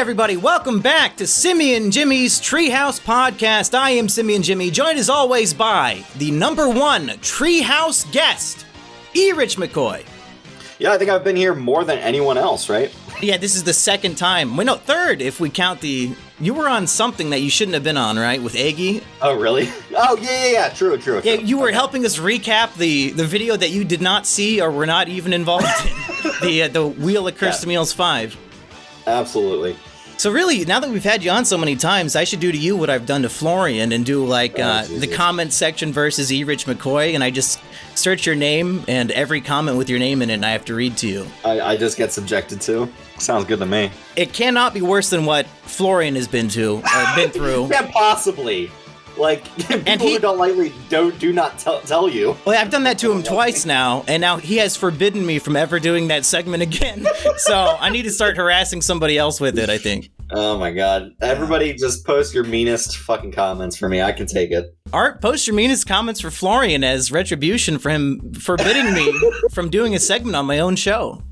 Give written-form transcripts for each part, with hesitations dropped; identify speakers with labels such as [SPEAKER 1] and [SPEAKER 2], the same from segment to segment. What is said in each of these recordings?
[SPEAKER 1] everybody. Welcome back to Simian Jimmy's Treehouse podcast. I am Simian Jimmy, joined as always by the number one Treehouse guest, Erich McCoy.
[SPEAKER 2] Yeah, I think I've been here more than anyone else, right?
[SPEAKER 1] Yeah, this is the second time. Well, no, third if we count the... You were on something that you shouldn't have been on, right? With Aggie?
[SPEAKER 2] Oh, really? Oh, yeah. True.
[SPEAKER 1] Yeah, you were helping us recap the video that you did not see or were not even involved in. The Wheel of Cursed Meals 5.
[SPEAKER 2] Absolutely.
[SPEAKER 1] So really, now that we've had you on so many times, I should do to you what I've done to Florian and do like the comment section versus Erich McCoy, and I just search your name and every comment with your name in it, and I have to read to you.
[SPEAKER 2] I just get subjected to. Sounds good to me.
[SPEAKER 1] It cannot be worse than what Florian has been through.
[SPEAKER 2] Can't possibly. Like, people who don't lightly do not tell you.
[SPEAKER 1] Well, I've done that to him twice now, and now he has forbidden me from ever doing that segment again. So I need to start harassing somebody else with it, I think.
[SPEAKER 2] Oh my god. Everybody just post your meanest fucking comments for me. I can take it.
[SPEAKER 1] Art, post your meanest comments for Florian as retribution for him forbidding me from doing a segment on my own show.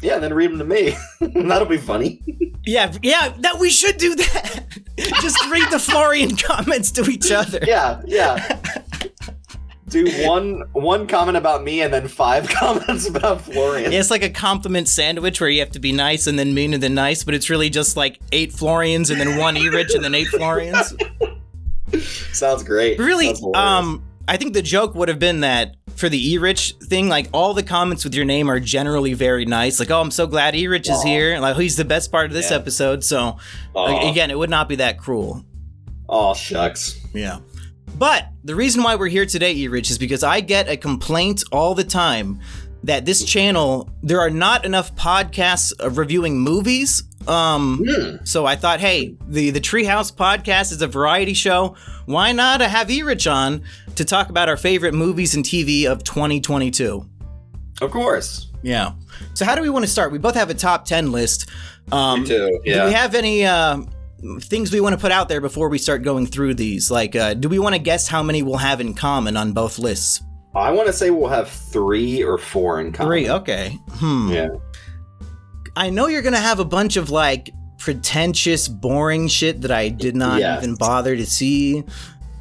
[SPEAKER 2] Yeah, then read them to me. That'll be funny.
[SPEAKER 1] Yeah, that we should do that. Just read the Florian comments to each other.
[SPEAKER 2] Yeah. Do one comment about me and then 5 comments about Florian.
[SPEAKER 1] Yeah, it's like a compliment sandwich where you have to be nice and then mean and then nice, but it's really just like 8 Florians and then 1 Erich and then 8 Florians.
[SPEAKER 2] Sounds great.
[SPEAKER 1] Really, I think the joke would have been that for the Erich thing, like all the comments with your name are generally very nice. Like, oh, I'm so glad Erich is here. Like, he's the best part of this episode. So, again, it would not be that cruel.
[SPEAKER 2] Oh, shucks.
[SPEAKER 1] Yeah. But the reason why we're here today, Erich, is because I get a complaint all the time that this channel, there are not enough podcasts of reviewing movies. So I thought, hey, the Treehouse podcast is a variety show. Why not have Erich on to talk about our favorite movies and TV of 2022?
[SPEAKER 2] Of course.
[SPEAKER 1] Yeah. So how do we want to start? We both have a top 10 list.
[SPEAKER 2] Me too, yeah.
[SPEAKER 1] Do we have any things we want to put out there before we start going through these? Like, do we want to guess how many we'll have in common on both lists?
[SPEAKER 2] I want to say we'll have 3 or 4 in common.
[SPEAKER 1] 3, okay.
[SPEAKER 2] Yeah.
[SPEAKER 1] I know you're going to have a bunch of, like, pretentious, boring shit that I did not even bother to see.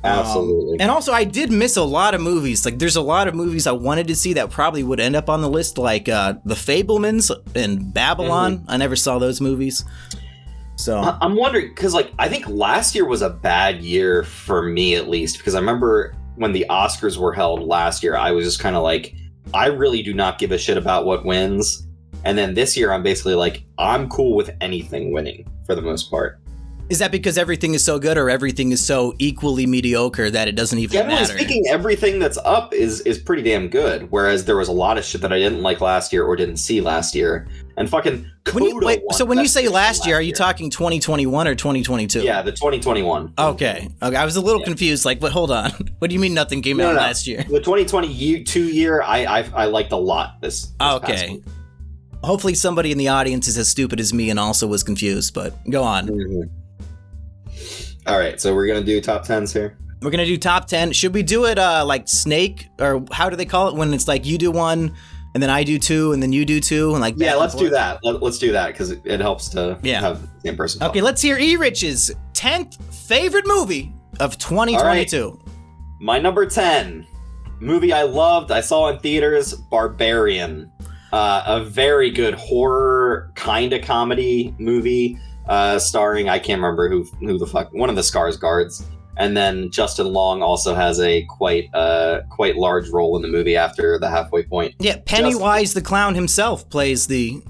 [SPEAKER 2] Absolutely.
[SPEAKER 1] And also, I did miss a lot of movies. Like, there's a lot of movies I wanted to see that probably would end up on the list, like The Fabelmans and Babylon. I never saw those movies. So
[SPEAKER 2] I'm wondering, because, like, I think last year was a bad year for me, at least, because I remember when the Oscars were held last year, I was just kind of like, I really do not give a shit about what wins. And then this year, I'm basically like, I'm cool with anything winning for the most part.
[SPEAKER 1] Is that because everything is so good or everything is so equally mediocre that it doesn't even matter?
[SPEAKER 2] Generally speaking, everything that's up is pretty damn good. Whereas there was a lot of shit that I didn't like last year or didn't see last year. And fucking
[SPEAKER 1] so when you say last year, are you talking 2021 or 2022?
[SPEAKER 2] Yeah, the 2021.
[SPEAKER 1] Okay. I was a little confused. Like, but hold on. What do you mean nothing came out last year?
[SPEAKER 2] The 2022 year, I liked a lot this
[SPEAKER 1] okay.
[SPEAKER 2] past week.
[SPEAKER 1] Hopefully somebody in the audience is as stupid as me and also was confused, but go on.
[SPEAKER 2] All right, so we're going to do top 10s here.
[SPEAKER 1] We're going to do top 10. Should we do it like Snake, or how do they call it when it's like you do 1 and then I do 2 and then you do 2 and like
[SPEAKER 2] let's do that. Let's do that because it helps to have the same person talk.
[SPEAKER 1] Okay, let's hear Erich's 10th favorite movie of 2022.
[SPEAKER 2] Right. My number 10 movie I loved, I saw in theaters, Barbarian. A very good horror kind of comedy movie starring, I can't remember who the fuck, one of the Skarsgårds. And then Justin Long also has a quite large role in the movie after the halfway point.
[SPEAKER 1] Yeah, Pennywise the clown himself plays the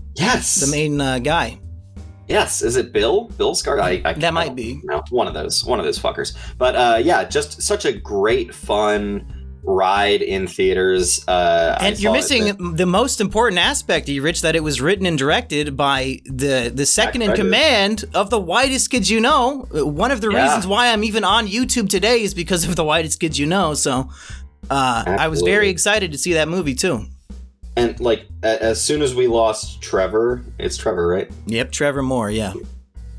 [SPEAKER 1] main guy.
[SPEAKER 2] Yes, is it Bill Skarsgård?
[SPEAKER 1] That might be.
[SPEAKER 2] No, one of those fuckers. But just such a great fun ride in theaters.
[SPEAKER 1] And you're missing the most important aspect, Erich, that it was written and directed by the second in command of The Whitest Kids You Know. One of the reasons why I'm even on YouTube today is because of The Whitest Kids You Know. So I was very excited to see that movie too.
[SPEAKER 2] And like as soon as we lost Trevor, it's Trevor, right?
[SPEAKER 1] Yep, Trevor Moore, yeah.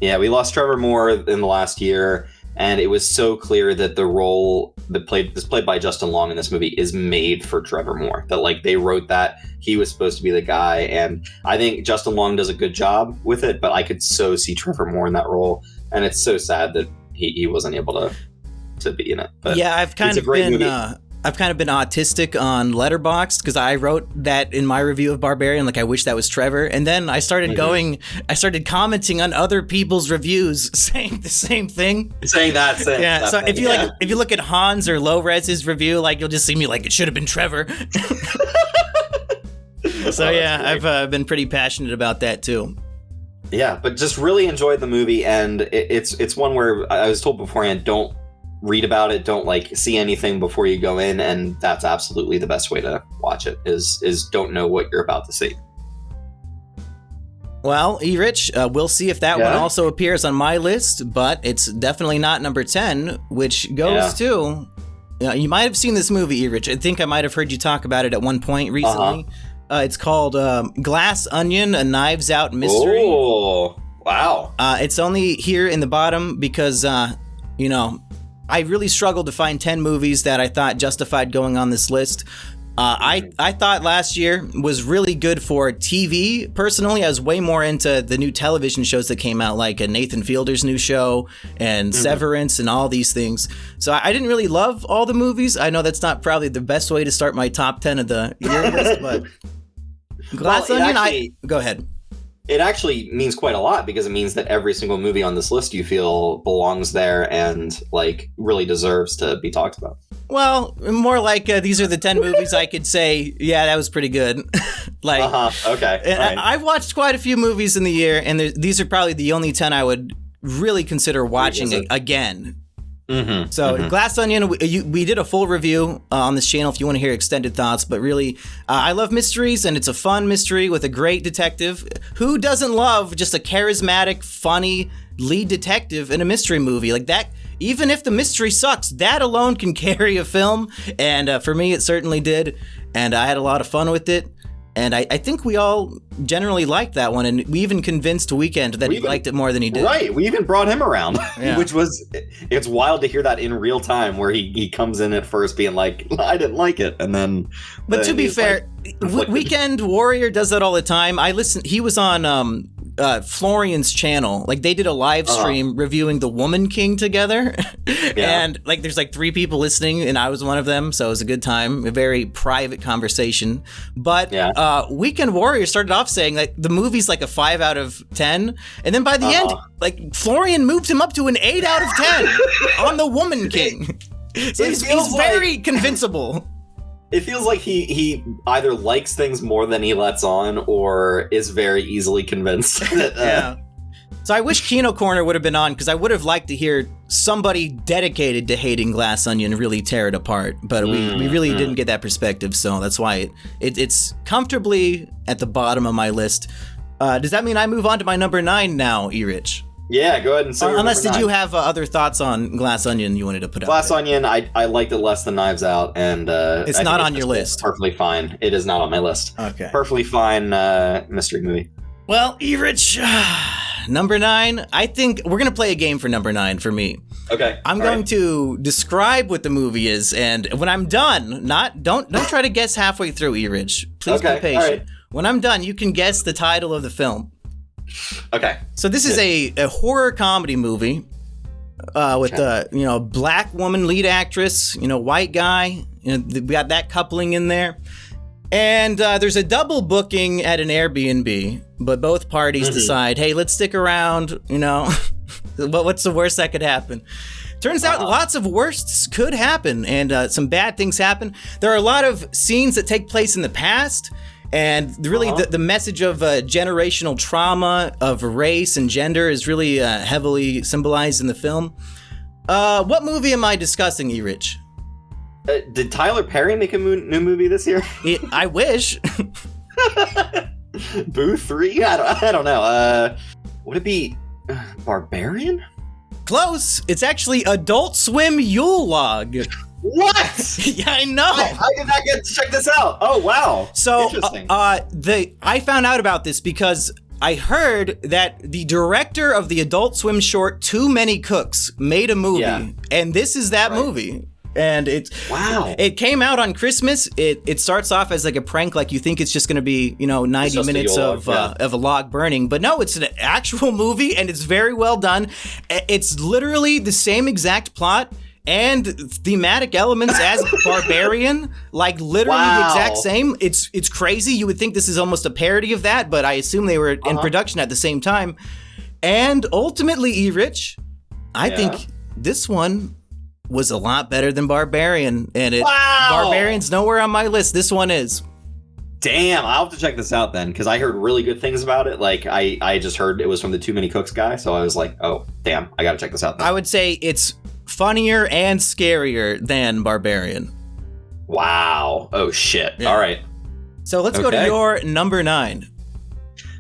[SPEAKER 2] Yeah, we lost Trevor Moore in the last year, and it was so clear that the role played by Justin Long in this movie is made for Trevor Moore. That like they wrote that he was supposed to be the guy, and I think Justin Long does a good job with it. But I could so see Trevor Moore in that role, and it's so sad that he wasn't able to be in it. But
[SPEAKER 1] yeah, I've kind of been autistic on Letterboxd because I wrote that in my review of Barbarian, like I wish that was Trevor. And then I started I started commenting on other people's reviews saying the same thing.
[SPEAKER 2] Saying that same
[SPEAKER 1] Yeah, so
[SPEAKER 2] thing,
[SPEAKER 1] if you look at Hans or Low Res's review, like you'll just see me like it should have been Trevor. So yeah, I've been pretty passionate about that too.
[SPEAKER 2] Yeah, but just really enjoyed the movie, and it's one where I was told beforehand, don't read about it, don't like see anything before you go in, and that's absolutely the best way to watch it is don't know what you're about to see.
[SPEAKER 1] Well, Erich, we'll see if that one also appears on my list, but it's definitely not number 10, which goes to you might have seen this movie, Erich. I think I might have heard you talk about it at one point recently. It's called Glass Onion: A Knives Out Mystery.
[SPEAKER 2] Oh, wow.
[SPEAKER 1] It's only here in the bottom because I really struggled to find 10 movies that I thought justified going on this list. I thought last year was really good for TV. Personally, I was way more into the new television shows that came out, like Nathan Fielder's new show and Severance and all these things. So I didn't really love all the movies. I know that's not probably the best way to start my top 10 of the year list, but Glass Onion, go ahead.
[SPEAKER 2] It actually means quite a lot because it means that every single movie on this list you feel belongs there and like really deserves to be talked about.
[SPEAKER 1] Well, more like these are the 10 movies I could say, yeah, that was pretty good.
[SPEAKER 2] Okay.
[SPEAKER 1] And I've watched quite a few movies in the year, and these are probably the only 10 I would really consider watching again. Glass Onion, we did a full review on this channel if you want to hear extended thoughts, but really, I love mysteries, and it's a fun mystery with a great detective. Who doesn't love just a charismatic, funny lead detective in a mystery movie? Like that, even if the mystery sucks, that alone can carry a film, and for me, it certainly did, and I had a lot of fun with it. And I think we all generally liked that one, and we even convinced Weekend that he liked it more than he did.
[SPEAKER 2] Right, we even brought him around, which was, it's wild to hear that in real time, where he comes in at first being like, I didn't like it, and then...
[SPEAKER 1] But to be fair, Weekend Warrior does that all the time. He was on Florian's channel. Like, they did a live stream reviewing The Woman King together, and like there's like 3 people listening, and I was one of them, so it was a good time, a very private conversation. But Weekend Warrior started off saying that the movie's like a 5 out of 10, and then by the end, like Florian moved him up to an 8 out of 10 on The Woman King. So he's very convincible.
[SPEAKER 2] It feels like he either likes things more than he lets on, or is very easily convinced.
[SPEAKER 1] So I wish Kino Corner would have been on, because I would have liked to hear somebody dedicated to hating Glass Onion really tear it apart. But we really didn't get that perspective, so that's why it's comfortably at the bottom of my list. Does that mean I move on to my number 9 now, Erich?
[SPEAKER 2] Yeah, go ahead and say
[SPEAKER 1] unless did you have other thoughts on Glass Onion you wanted to put out?
[SPEAKER 2] Glass Onion, I liked it less than Knives Out, and
[SPEAKER 1] it's not on your list.
[SPEAKER 2] Perfectly fine. It is not on my list.
[SPEAKER 1] Okay.
[SPEAKER 2] Perfectly fine mystery movie.
[SPEAKER 1] Well, Erich, number 9. I think we're gonna play a game for number 9 for me.
[SPEAKER 2] Okay.
[SPEAKER 1] I'm going to describe what the movie is, and when I'm done, don't try to guess halfway through, Erich. Please be patient. All right. When I'm done, you can guess the title of the film.
[SPEAKER 2] Okay.
[SPEAKER 1] So this is a horror comedy movie with a black woman lead actress, white guy. We got that coupling in there, and there's a double booking at an Airbnb, but both parties decide, hey, let's stick around. What's the worst that could happen? Turns out lots of worsts could happen, and some bad things happen. There are a lot of scenes that take place in the past. And really, the message of generational trauma, of race and gender is really heavily symbolized in the film. What movie am I discussing, Erich?
[SPEAKER 2] Did Tyler Perry make a new movie this year?
[SPEAKER 1] I wish.
[SPEAKER 2] Boo 3? I don't know. Would it be Barbarian?
[SPEAKER 1] Close. It's actually Adult Swim Yule Log.
[SPEAKER 2] What?
[SPEAKER 1] Yeah, I know.
[SPEAKER 2] I did not get to check this out. Oh, wow.
[SPEAKER 1] So,
[SPEAKER 2] interesting.
[SPEAKER 1] I found out about this because I heard that the director of the Adult Swim short Too Many Cooks made a movie, and this is that movie. And
[SPEAKER 2] wow.
[SPEAKER 1] It came out on Christmas. It starts off as like a prank, like you think it's just going to be 90 minutes of a log burning, but no, it's an actual movie and it's very well done. It's literally the same exact plot and thematic elements as Barbarian, like literally the exact same. It's crazy. You would think this is almost a parody of that, but I assume they were in production at the same time. And ultimately, Erich, I think this one was a lot better than Barbarian, and Barbarian's nowhere on my list. This one is.
[SPEAKER 2] Damn, I'll have to check this out then, because I heard really good things about it. Like, I just heard it was from the Too Many Cooks guy, so I was like, oh, damn, I gotta check this out then.
[SPEAKER 1] I would say it's funnier and scarier than Barbarian.
[SPEAKER 2] Wow. Oh, shit.
[SPEAKER 1] Yeah.
[SPEAKER 2] All right.
[SPEAKER 1] So let's go to your number 9.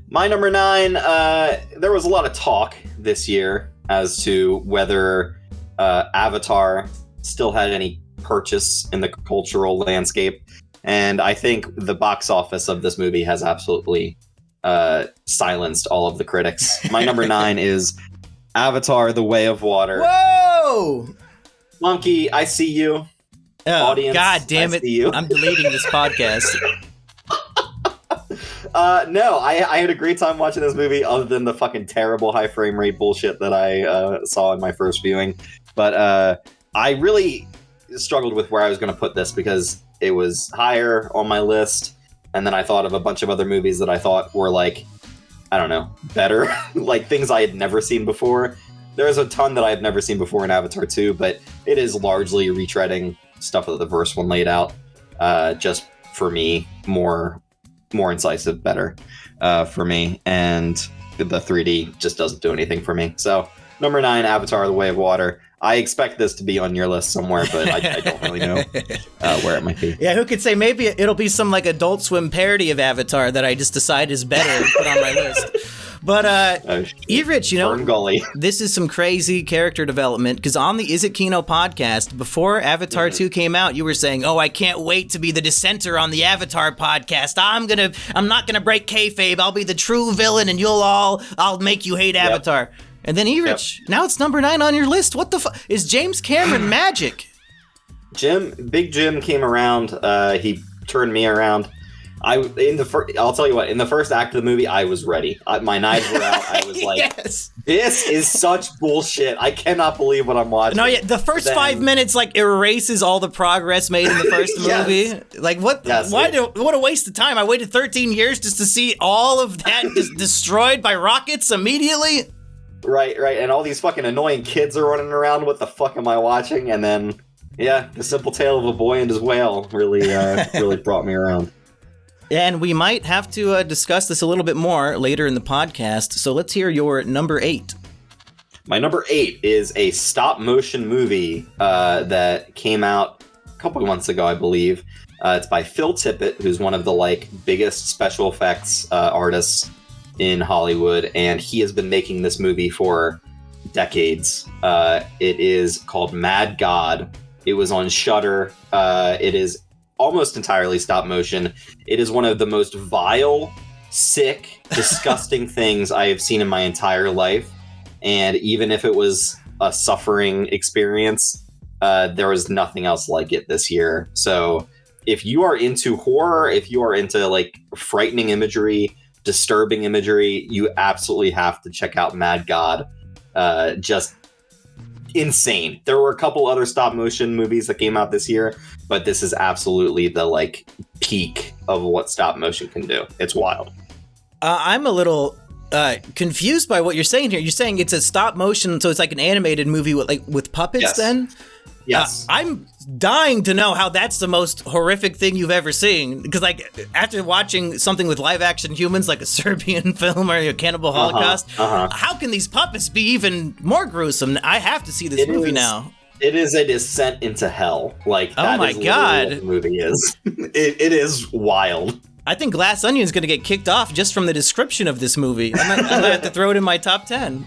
[SPEAKER 2] My number 9, there was a lot of talk this year as to whether Avatar still had any purchase in the cultural landscape. And I think the box office of this movie has absolutely silenced all of the critics. My number 9 is Avatar: The Way of Water.
[SPEAKER 1] Whoa!
[SPEAKER 2] Monkey, I see you.
[SPEAKER 1] Oh,
[SPEAKER 2] Audience,
[SPEAKER 1] God damn
[SPEAKER 2] I
[SPEAKER 1] it.
[SPEAKER 2] see you.
[SPEAKER 1] I'm deleting this podcast.
[SPEAKER 2] No, I had a great time watching this movie, other than the fucking terrible high frame rate bullshit that I saw in my first viewing. But I really struggled with where I was going to put this, because it was higher on my list, and then I thought of a bunch of other movies that I thought were, like, I don't know, better. Like, things I had never seen before. There's a ton that I have never seen before in Avatar 2, but it is largely retreading stuff that the first one laid out. Just, for me, more incisive, better for me, and the 3D just doesn't do anything for me. So, number 9, Avatar: The Way of Water. I expect this to be on your list somewhere, but I don't really know where it might be.
[SPEAKER 1] Yeah, who could say? Maybe it'll be some like Adult Swim parody of Avatar that I just decide is better and put on my list. But Erich, this is some crazy character development, because on the Is It Kino podcast, before Avatar 2 came out, you were saying, "Oh, I can't wait to be the dissenter on the Avatar podcast. I'm not gonna break kayfabe. I'll be the true villain, and I'll make you hate Avatar." And then Erich, now it's number 9 on your list. What the fuck? Is James Cameron magic?
[SPEAKER 2] Big Jim came around. He turned me around. I'll tell you what, in the first act of the movie, I was ready. My knives were out. I was like,
[SPEAKER 1] yes.
[SPEAKER 2] This is such bullshit. I cannot believe what I'm watching.
[SPEAKER 1] No, yeah, the first 5 minutes like erases all the progress made in the first movie. Like, what?
[SPEAKER 2] Yes,
[SPEAKER 1] what a waste of time. I waited 13 years just to see all of that just destroyed by rockets immediately.
[SPEAKER 2] Right, and all these fucking annoying kids are running around. What the fuck am I watching? And then, yeah, The Simple Tale of a Boy and His Whale really brought me around.
[SPEAKER 1] And we might have to discuss this a little bit more later in the podcast, so let's hear your number 8.
[SPEAKER 2] My number 8 is a stop-motion movie that came out a couple of months ago, I believe. It's by Phil Tippett, who's one of the biggest special effects artists in Hollywood, and he has been making this movie for decades. It is called Mad God. It was on Shudder. It is almost entirely stop motion. It is one of the most vile, sick, disgusting things I have seen in my entire life. And even if it was a suffering experience, there was nothing else like it this year. So if you are into horror, if you are into frightening imagery, disturbing imagery, you absolutely have to check out Mad God. Just insane. There were a couple other stop motion movies that came out this year, but this is absolutely the peak of what stop motion can do. It's wild.
[SPEAKER 1] I'm a little confused by what you're saying here. You're saying it's a stop motion, so it's like an animated movie with puppets.
[SPEAKER 2] Yes.
[SPEAKER 1] Then
[SPEAKER 2] yes,
[SPEAKER 1] I'm dying to know how that's the most horrific thing you've ever seen, because after watching something with live action humans like a Serbian film or a Cannibal Holocaust, how can these puppets be even more gruesome? I have to see this movie now.
[SPEAKER 2] It is a descent into hell.
[SPEAKER 1] Oh my God,
[SPEAKER 2] what the movie is. It is wild.
[SPEAKER 1] I think Glass Onion is going to get kicked off just from the description of this movie. I might have to throw it in my top 10.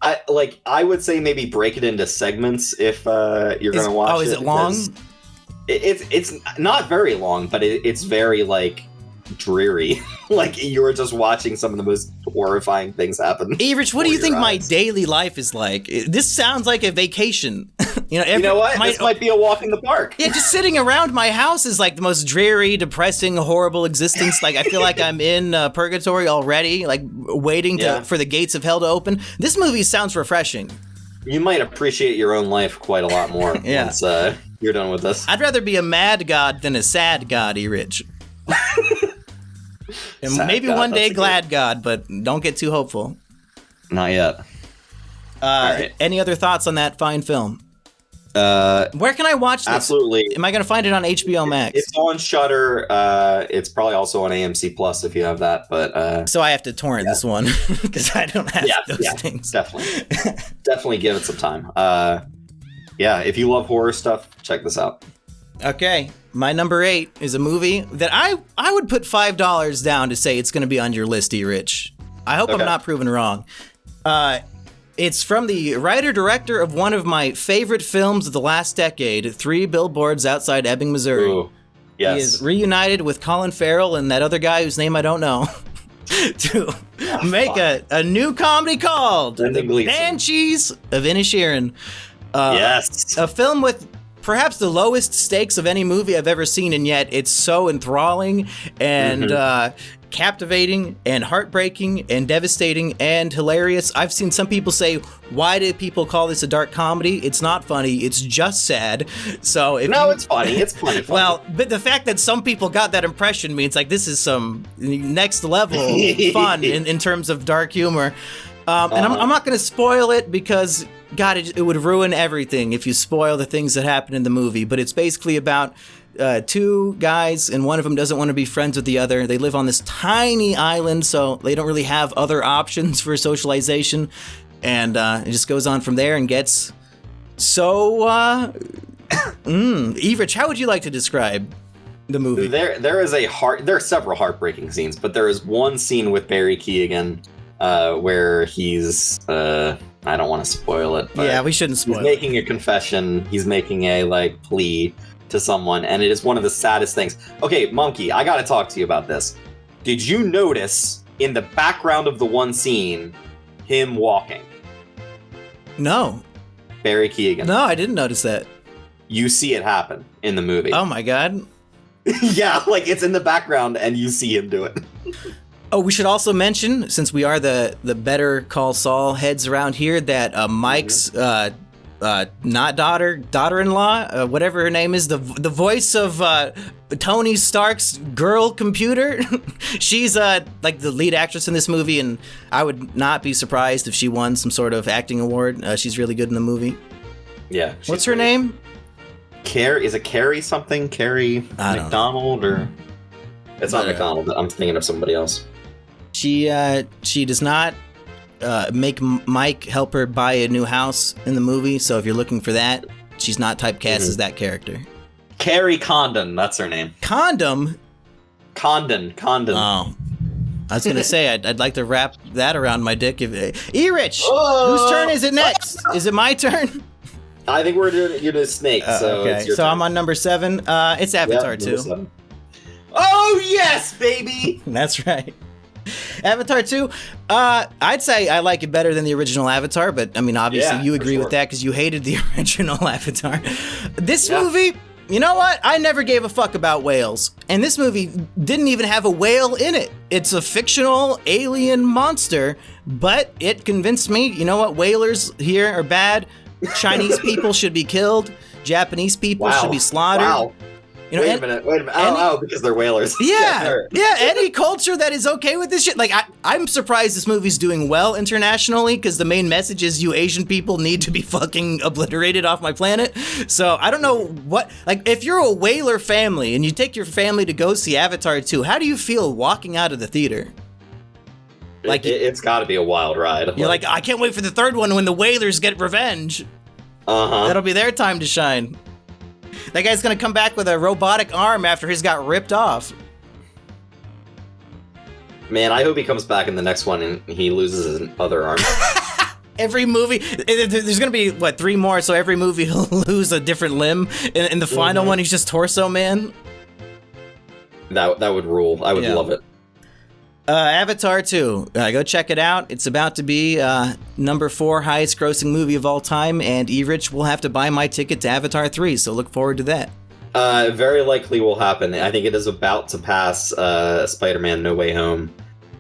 [SPEAKER 2] I would say maybe break it into segments if you're going to watch it.
[SPEAKER 1] Oh, is it long?
[SPEAKER 2] It's not very long, but it's very dreary. Like you were just watching some of the most horrifying things happen.
[SPEAKER 1] Erich, what do you think my daily life is like? This sounds like a vacation.
[SPEAKER 2] You know what? This might be a walk in the park.
[SPEAKER 1] Yeah, just sitting around my house is like the most dreary, depressing, horrible existence. Like I feel like I'm in purgatory already, like waiting for the gates of hell to open. This movie sounds refreshing.
[SPEAKER 2] You might appreciate your own life quite a lot more once you're done with this.
[SPEAKER 1] I'd rather be a mad god than a sad god, Erich. And maybe one day glad god, but don't get too hopeful.
[SPEAKER 2] Not yet.
[SPEAKER 1] Right. Any other thoughts on that fine film? Where can I watch this?
[SPEAKER 2] Absolutely.
[SPEAKER 1] Am I going to find it on HBO Max?
[SPEAKER 2] It's on Shudder. It's probably also on AMC Plus if you have that. But
[SPEAKER 1] so I have to torrent this one because I don't have those things.
[SPEAKER 2] Definitely give it some time. If you love horror stuff, check this out. Okay.
[SPEAKER 1] My number 8 is a movie that I would put $5 down to say it's going to be on your list, Erich. I hope I'm not proven wrong. It's from the writer-director of one of my favorite films of the last decade, 3 Billboards Outside Ebbing, Missouri.
[SPEAKER 2] Ooh, yes.
[SPEAKER 1] He is reunited with Colin Farrell and that other guy whose name I don't know to make a new comedy called The Banshees of Inisherin.
[SPEAKER 2] Yes.
[SPEAKER 1] A film with perhaps the lowest stakes of any movie I've ever seen, and yet it's so enthralling and captivating and heartbreaking and devastating and hilarious. I've seen some people say, why do people call this a dark comedy? It's not funny. It's just sad. So
[SPEAKER 2] it's funny. It's funny.
[SPEAKER 1] Well, but the fact that some people got that impression means like this is some next level fun in terms of dark humor. And I'm not going to spoil it because, God, it would ruin everything if you spoil the things that happen in the movie. But it's basically about 2 guys, and one of them doesn't want to be friends with the other. They live on this tiny island, so they don't really have other options for socialization. And it just goes on from there and gets so... Erich, how would you like to describe the movie?
[SPEAKER 2] There are several heartbreaking scenes, but there is one scene with Barry Keoghan where he's... I don't want to spoil it. But
[SPEAKER 1] we shouldn't spoil it.
[SPEAKER 2] He's making a confession. He's making a plea to someone, and it is one of the saddest things. Okay, Monkey, I gotta talk to you about this. Did you notice in the background of the one scene him walking?
[SPEAKER 1] No.
[SPEAKER 2] Barry Keoghan.
[SPEAKER 1] No, I didn't notice that.
[SPEAKER 2] You see it happen in the movie.
[SPEAKER 1] Oh my God.
[SPEAKER 2] Yeah, it's in the background and you see him do it.
[SPEAKER 1] Oh, we should also mention, since we are the Better Call Saul heads around here, that Mike's not daughter-in-law, whatever her name is, the voice of Tony Stark's girl computer. She's the lead actress in this movie, and I would not be surprised if she won some sort of acting award. She's really good in the movie.
[SPEAKER 2] Yeah.
[SPEAKER 1] What's her name?
[SPEAKER 2] Is it Carrie something? Carrie McDonald or? It's not McDonald. I'm thinking of somebody else.
[SPEAKER 1] She does not make Mike help her buy a new house in the movie, so if you're looking for that, she's not typecast as that character.
[SPEAKER 2] Carrie Condon, that's her name.
[SPEAKER 1] Condom?
[SPEAKER 2] Condon.
[SPEAKER 1] Oh. I was going to say, I'd like to wrap that around my dick. Erich, whose turn is it next? Is it my turn?
[SPEAKER 2] I think you're the snake, so
[SPEAKER 1] okay.
[SPEAKER 2] It's your
[SPEAKER 1] so
[SPEAKER 2] turn.
[SPEAKER 1] I'm on number 7. It's Avatar 2.
[SPEAKER 2] 7. Oh, yes, baby!
[SPEAKER 1] That's right. Avatar 2, I'd say I like it better than the original Avatar, but I mean, obviously you agree with that because you hated the original Avatar. This movie, you know what? I never gave a fuck about whales, and this movie didn't even have a whale in it. It's a fictional alien monster, but it convinced me, you know what? Whalers here are bad. Chinese people should be killed. Japanese people should be slaughtered.
[SPEAKER 2] Wow.
[SPEAKER 1] You know,
[SPEAKER 2] wait a minute. Because they're whalers.
[SPEAKER 1] Yeah. Any culture that is okay with this shit. I'm surprised this movie's doing well internationally because the main message is you Asian people need to be fucking obliterated off my planet. So I don't know what, if you're a whaler family and you take your family to go see Avatar 2, how do you feel walking out of the theater?
[SPEAKER 2] It's got to be a wild ride.
[SPEAKER 1] You're I can't wait for the third one when the whalers get revenge. That'll be their time to shine. That guy's gonna come back with a robotic arm after he's got ripped off.
[SPEAKER 2] Man, I hope he comes back in the next one and he loses his other arm.
[SPEAKER 1] Every movie, there's gonna be, 3 more, so every movie he'll lose a different limb. In the final one, he's just Torso Man.
[SPEAKER 2] That would rule. I would love it.
[SPEAKER 1] Avatar 2. Go check it out. It's about to be number 4 highest grossing movie of all time, and Erich will have to buy my ticket to Avatar 3, so look forward to that.
[SPEAKER 2] Very likely will happen. I think it is about to pass Spider-Man No Way Home.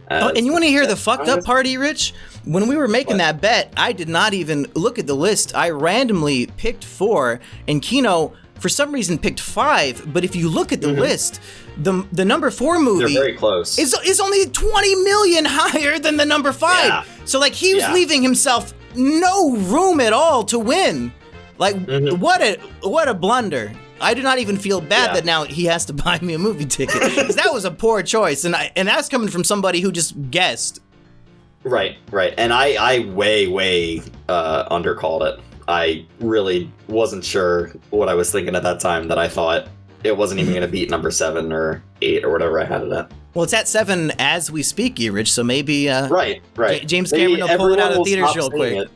[SPEAKER 1] And you want to hear the fucked up part, Erich? When we were making that bet, I did not even look at the list. I randomly picked 4, and Kino, for some reason, picked 5. But if you look at the list, the number 4 movie
[SPEAKER 2] they're very close.
[SPEAKER 1] is only 20 million higher than the number 5.
[SPEAKER 2] Yeah.
[SPEAKER 1] So like he was leaving himself no room at all to win. Like what a blunder. I do not even feel bad that now he has to buy me a movie ticket, because that was a poor choice, and that's coming from somebody who just guessed.
[SPEAKER 2] Right. And I way undercalled it. I really wasn't sure what I was thinking at that time, that I thought it wasn't even going to beat number 7 or 8 or whatever I had it at.
[SPEAKER 1] Well, it's at 7 as we speak, Erich, so maybe
[SPEAKER 2] right.
[SPEAKER 1] James Cameron will pull it out of the theaters real quick.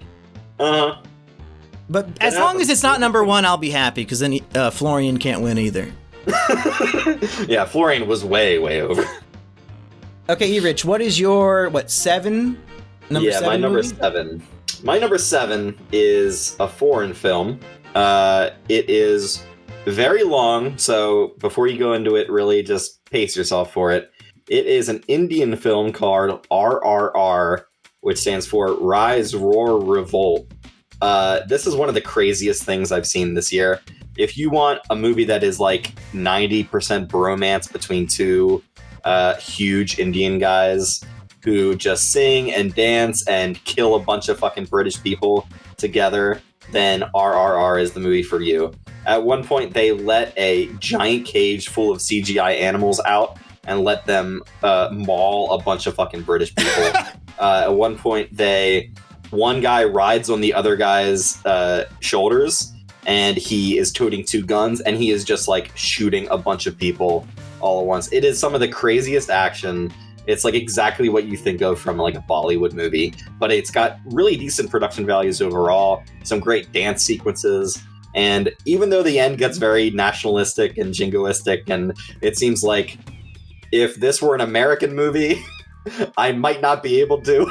[SPEAKER 1] But as long as it's not number 1, I'll be happy, because then Florian can't win either.
[SPEAKER 2] Yeah, Florian was way over.
[SPEAKER 1] Okay, Erich, what is your 7? Number 7
[SPEAKER 2] my number
[SPEAKER 1] movie?
[SPEAKER 2] 7. My number 7 is a foreign film. It is very long, so before you go into it, really just pace yourself for it. It is an Indian film called RRR, which stands for Rise, Roar, Revolt. This is one of the craziest things I've seen this year. If you want a movie that is like 90% bromance between two huge Indian guys who just sing and dance and kill a bunch of fucking British people together, then RRR is the movie for you. At one point, they let a giant cage full of CGI animals out and let them maul a bunch of fucking British people. At one point, one guy rides on the other guy's shoulders, and he is toting 2 guns, and he is just like shooting a bunch of people all at once. It is some of the craziest action. It's like exactly what you think of from like a Bollywood movie, but it's got really decent production values overall, some great dance sequences, and even though the end gets very nationalistic and jingoistic, and it seems like if this were an American movie, I might not be able to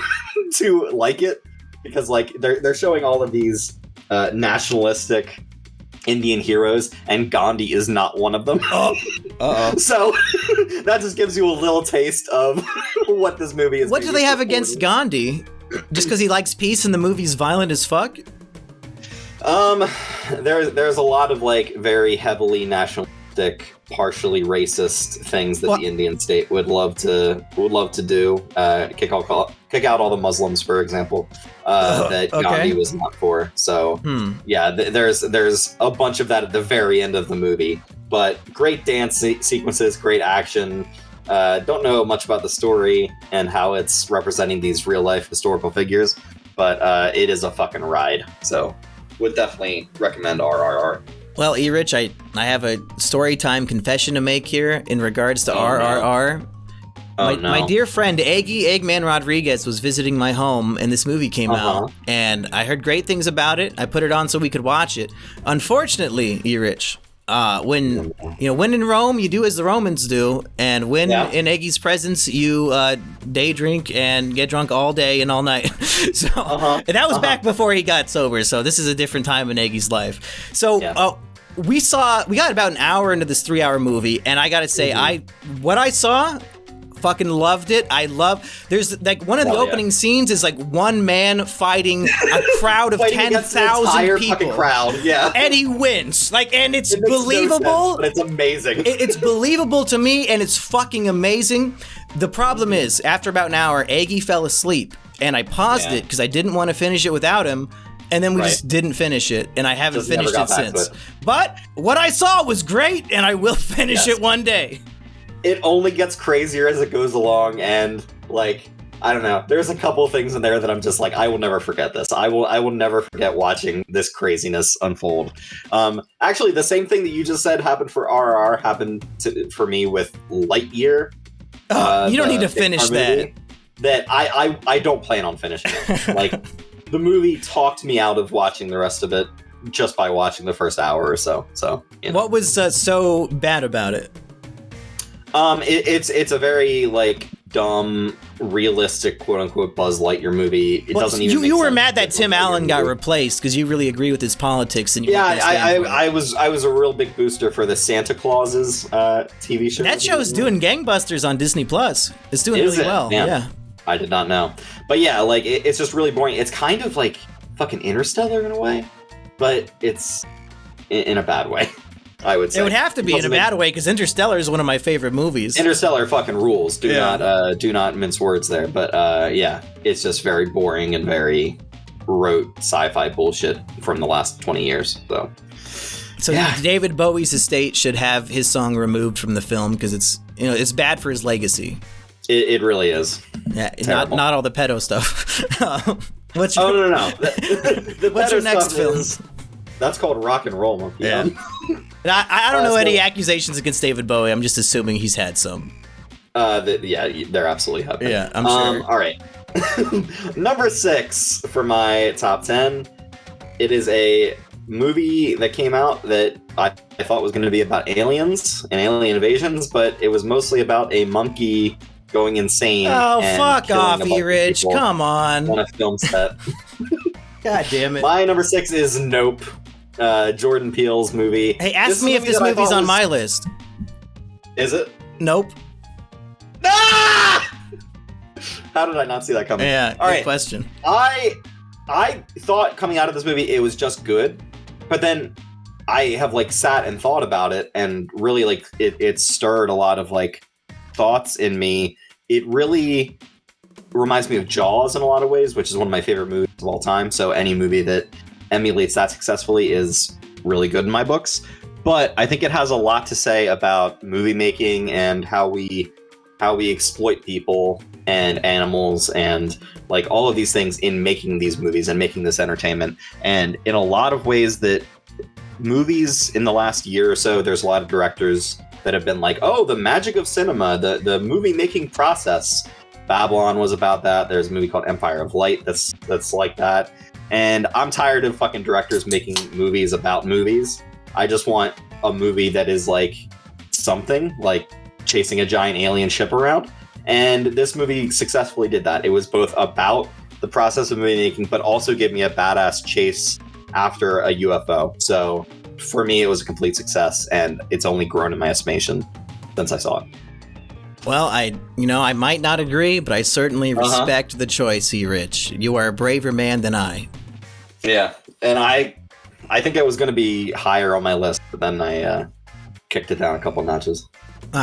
[SPEAKER 2] to like it, because like they're showing all of these nationalistic Indian heroes, and Gandhi is not one of them. So that just gives you a little taste of what this movie is.
[SPEAKER 1] What do they have against Gandhi? Just because he likes peace and the movie's violent as fuck?
[SPEAKER 2] There's a lot of like very heavily nationalistic, partially racist things that the Indian state would love to do. Kick out all the Muslims, for example, that Gandhi was not for. So yeah, there's a bunch of that at the very end of the movie. But great dance sequences, great action. Don't know much about the story and how it's representing these real life historical figures, but it is a fucking ride. So would definitely recommend RRR.
[SPEAKER 1] Well, Erich, I have a story time confession to make here in regards to RRR.
[SPEAKER 2] No.
[SPEAKER 1] My dear friend Eggman Rodriguez was visiting my home, and this movie came out, and I heard great things about it. I put it on so we could watch it. Unfortunately, Erich, when in Rome, you do as the Romans do, and when in Eggy's presence, you day drink and get drunk all day and all night. So and that was back before he got sober. So this is a different time in Eggy's life. So we got about an hour into this 3-hour movie, and I gotta say, what I saw, fucking loved it. There's like one of the opening scenes is like one man fighting a crowd of 10,000 people.
[SPEAKER 2] Fucking crowd,
[SPEAKER 1] and he wins. And it's believable.
[SPEAKER 2] No sense, but it's amazing.
[SPEAKER 1] It's believable to me, and it's fucking amazing. The problem is, after about an hour, Eggy fell asleep, and I paused it because I didn't want to finish it without him. And then we just didn't finish it, and I haven't finished it since. But what I saw was great, and I will finish it one day.
[SPEAKER 2] It only gets crazier as it goes along, and I don't know. There's a couple of things in there that I'm just like, I will never forget this. I will never forget watching this craziness unfold. Actually, the same thing that you just said happened for RRR happened for me with Lightyear.
[SPEAKER 1] You don't need to finish that.
[SPEAKER 2] That I don't plan on finishing it. The movie talked me out of watching the rest of it just by watching the first hour or so. So
[SPEAKER 1] what was so bad about it?
[SPEAKER 2] It's a very like dumb, realistic, quote unquote Buzz Lightyear movie. It doesn't even.
[SPEAKER 1] You were mad that Tim Allen got replaced because you really agree with his politics and
[SPEAKER 2] I was a real big booster for the Santa Clauses TV show.
[SPEAKER 1] That show's doing gangbusters on Disney Plus. It's doing really well.
[SPEAKER 2] Man,
[SPEAKER 1] yeah,
[SPEAKER 2] I did not know, but yeah, like it's just really boring. It's kind of like fucking Interstellar in a way, but it's in a bad way. I would say
[SPEAKER 1] it would have to be in a bad way because Interstellar is one of my favorite movies.
[SPEAKER 2] Interstellar fucking rules. Do not mince words there. But yeah, it's just very boring and very rote sci-fi bullshit from the last 20 years. So yeah.
[SPEAKER 1] David Bowie's estate should have his song removed from the film because it's bad for his legacy.
[SPEAKER 2] It really is.
[SPEAKER 1] Yeah, not all the pedo stuff. What's your next film?
[SPEAKER 2] That's called Rock and Roll Monkey.
[SPEAKER 1] Yeah. I don't know any accusations against David Bowie. I'm just assuming he's had some.
[SPEAKER 2] They're absolutely have.
[SPEAKER 1] Yeah, I'm sure.
[SPEAKER 2] All right. Number 6 for my top 10. It is a movie that came out that I thought was going to be about aliens and alien invasions, but it was mostly about a monkey going insane.
[SPEAKER 1] Oh, fuck off, Erich. Come on.
[SPEAKER 2] On a film set.
[SPEAKER 1] God damn it.
[SPEAKER 2] My number 6 is Nope. Jordan Peele's movie.
[SPEAKER 1] Hey, ask me if this movie's on my list.
[SPEAKER 2] Is it?
[SPEAKER 1] Nope.
[SPEAKER 2] Ah! How did I not see that coming?
[SPEAKER 1] Yeah, good question.
[SPEAKER 2] I thought coming out of this movie it was just good, but then I have like sat and thought about it and really like it stirred a lot of like thoughts in me. It really reminds me of Jaws in a lot of ways, which is one of my favorite movies of all time. So any movie that emulates that successfully is really good in my books. But I think it has a lot to say about movie making and how we exploit people and animals and like all of these things in making these movies and making this entertainment. And in a lot of ways that movies in the last year or so, there's a lot of directors that have been like, oh, the magic of cinema, the movie making process. Babylon was about that. There's a movie called Empire of Light that's like that. And I'm tired of fucking directors making movies about movies. I just want a movie that is like something, like chasing a giant alien ship around. And this movie successfully did that. It was both about the process of movie making, but also gave me a badass chase after a UFO. So for me, it was a complete success, and it's only grown in my estimation since I saw it.
[SPEAKER 1] Well, I might not agree, but I certainly respect the choice, Erich. You are a braver man than I.
[SPEAKER 2] Yeah, and I think it was going to be higher on my list, but then I kicked it down a couple notches.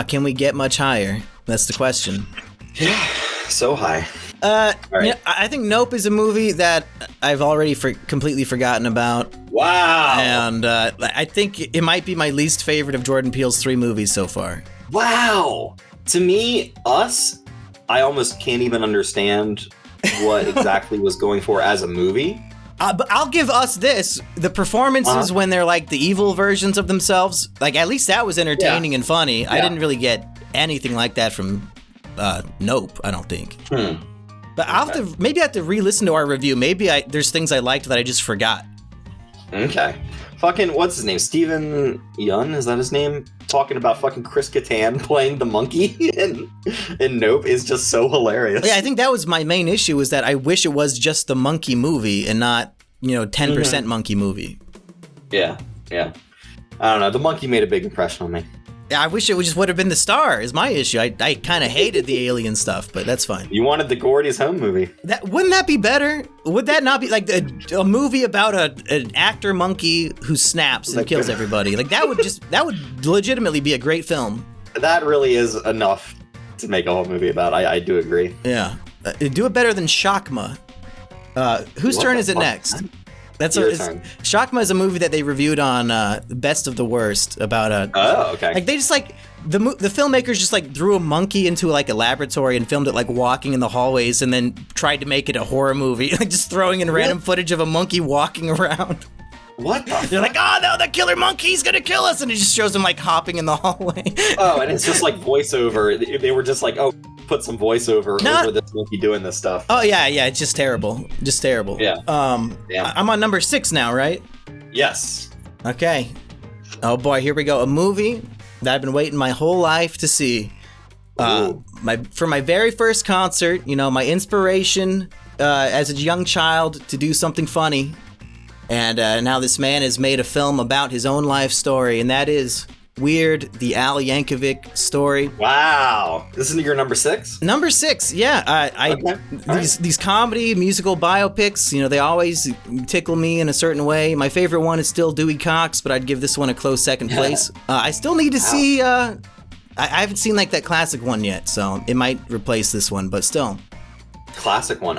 [SPEAKER 1] Can we get much higher? That's the question.
[SPEAKER 2] Yeah, so high.
[SPEAKER 1] Right. I think Nope is a movie that I've already completely forgotten about.
[SPEAKER 2] Wow.
[SPEAKER 1] And I think it might be my least favorite of Jordan Peele's 3 movies so far.
[SPEAKER 2] Wow. To me, I almost can't even understand what exactly was going for as a movie.
[SPEAKER 1] But I'll give Us this. The performances when they're like the evil versions of themselves, like at least that was entertaining and funny. Yeah. I didn't really get anything like that from Nope, I don't think. But I'll have to re-listen to our review. Maybe there's things I liked that I just forgot. Okay.
[SPEAKER 2] Fucking, what's his name? Steven Yeun, is that his name? Talking about fucking Chris Kattan playing the monkey in Nope is just so hilarious.
[SPEAKER 1] Yeah, I think that was my main issue, is that I wish it was just the monkey movie and not, 10% monkey movie.
[SPEAKER 2] Yeah. I don't know. The monkey made a big impression on me.
[SPEAKER 1] Yeah, I wish it would have been the star, is my issue. I kind of hated the alien stuff, but that's fine.
[SPEAKER 2] You wanted the Gordy's Home movie.
[SPEAKER 1] Wouldn't that be better? Would that not be like a movie about an actor monkey who snaps and kills everybody? Like that would legitimately be a great film.
[SPEAKER 2] That really is enough to make a whole movie about. I do agree.
[SPEAKER 1] Yeah. Do it better than Shakma. Whose turn is it next? Shakma is a movie that they reviewed on Best of the Worst about
[SPEAKER 2] Oh, okay.
[SPEAKER 1] Like they just like the filmmakers just like threw a monkey into like a laboratory and filmed it like walking in the hallways and then tried to make it a horror movie, like just throwing in random footage of a monkey walking around.
[SPEAKER 2] What the
[SPEAKER 1] They're like, oh no, the killer monkey's gonna kill us, and it just shows him like hopping in the hallway.
[SPEAKER 2] Oh, and it's just like voiceover. They were just like, oh, put some voiceover over this monkey doing this stuff.
[SPEAKER 1] Oh yeah, it's just terrible.
[SPEAKER 2] Yeah.
[SPEAKER 1] I'm on number 6 now, right?
[SPEAKER 2] Yes.
[SPEAKER 1] Okay. Oh boy, here we go. A movie that I've been waiting my whole life to see. For my very first concert, my inspiration as a young child to do something funny, and now this man has made a film about his own life story, and that is Weird, the Al Yankovic story.
[SPEAKER 2] Wow, this is your number 6?
[SPEAKER 1] Number 6, yeah. These comedy musical biopics, they always tickle me in a certain way. My favorite one is still Dewey Cox, but I'd give this one a close second place. I still need to see. I haven't seen that classic one yet, so it might replace this one, but still.
[SPEAKER 2] Classic one.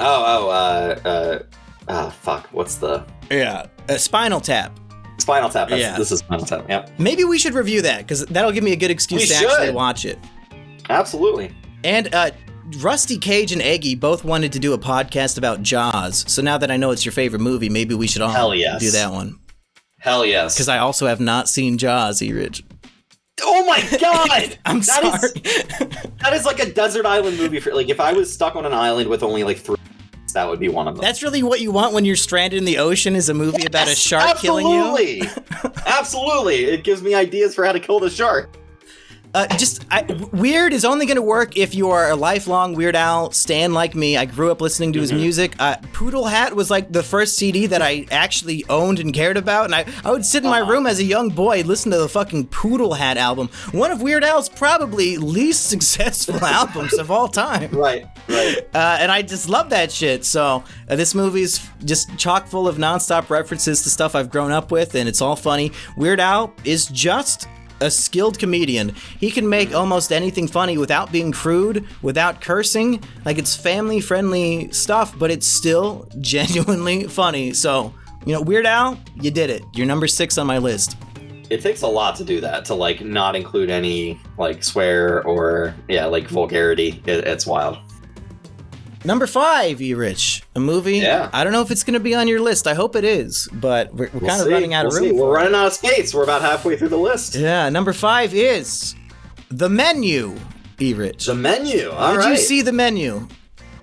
[SPEAKER 2] Fuck. What's the?
[SPEAKER 1] Yeah, Spinal Tap.
[SPEAKER 2] Spinal Tap. This is Spinal Tap. Yeah.
[SPEAKER 1] Maybe we should review that because that'll give me a good excuse to actually watch it.
[SPEAKER 2] Absolutely.
[SPEAKER 1] And Rusty Cage and Eggy both wanted to do a podcast about Jaws. So now that I know it's your favorite movie, maybe we should all do that one.
[SPEAKER 2] Hell yes.
[SPEAKER 1] Because I also have not seen Jaws, Erich.
[SPEAKER 2] Oh my god!
[SPEAKER 1] I'm sorry.
[SPEAKER 2] That is like a desert island movie for if I was stuck on an island with only 3, that would be one of them.
[SPEAKER 1] That's really what you want when you're stranded in the ocean, is a movie about a shark killing you?
[SPEAKER 2] Absolutely. It gives me ideas for how to kill the shark.
[SPEAKER 1] Weird is only going to work if you are a lifelong Weird Al stan like me. I grew up listening to his music. Poodle Hat was the first CD that I actually owned and cared about, and I would sit in my room as a young boy, listen to the fucking Poodle Hat album, one of Weird Al's probably least successful albums of all time.
[SPEAKER 2] Right.
[SPEAKER 1] And I just love that shit. So this movie's just chock full of nonstop references to stuff I've grown up with, and it's all funny. Weird Al is just a skilled comedian. He can make almost anything funny without being crude, without cursing. It's family-friendly stuff, but it's still genuinely funny. So, Weird Al, you did it. You're number 6 on my list.
[SPEAKER 2] It takes a lot to do that, to not include any swear or vulgarity. It's wild.
[SPEAKER 1] Number 5, Erich, a movie.
[SPEAKER 2] Yeah.
[SPEAKER 1] I don't know if it's going to be on your list. I hope it is, but we're kind of running out of room.
[SPEAKER 2] We're running out of space. We're about halfway through the list.
[SPEAKER 1] Yeah, number 5 is The Menu, Erich.
[SPEAKER 2] The Menu. All right.
[SPEAKER 1] Did you see The Menu?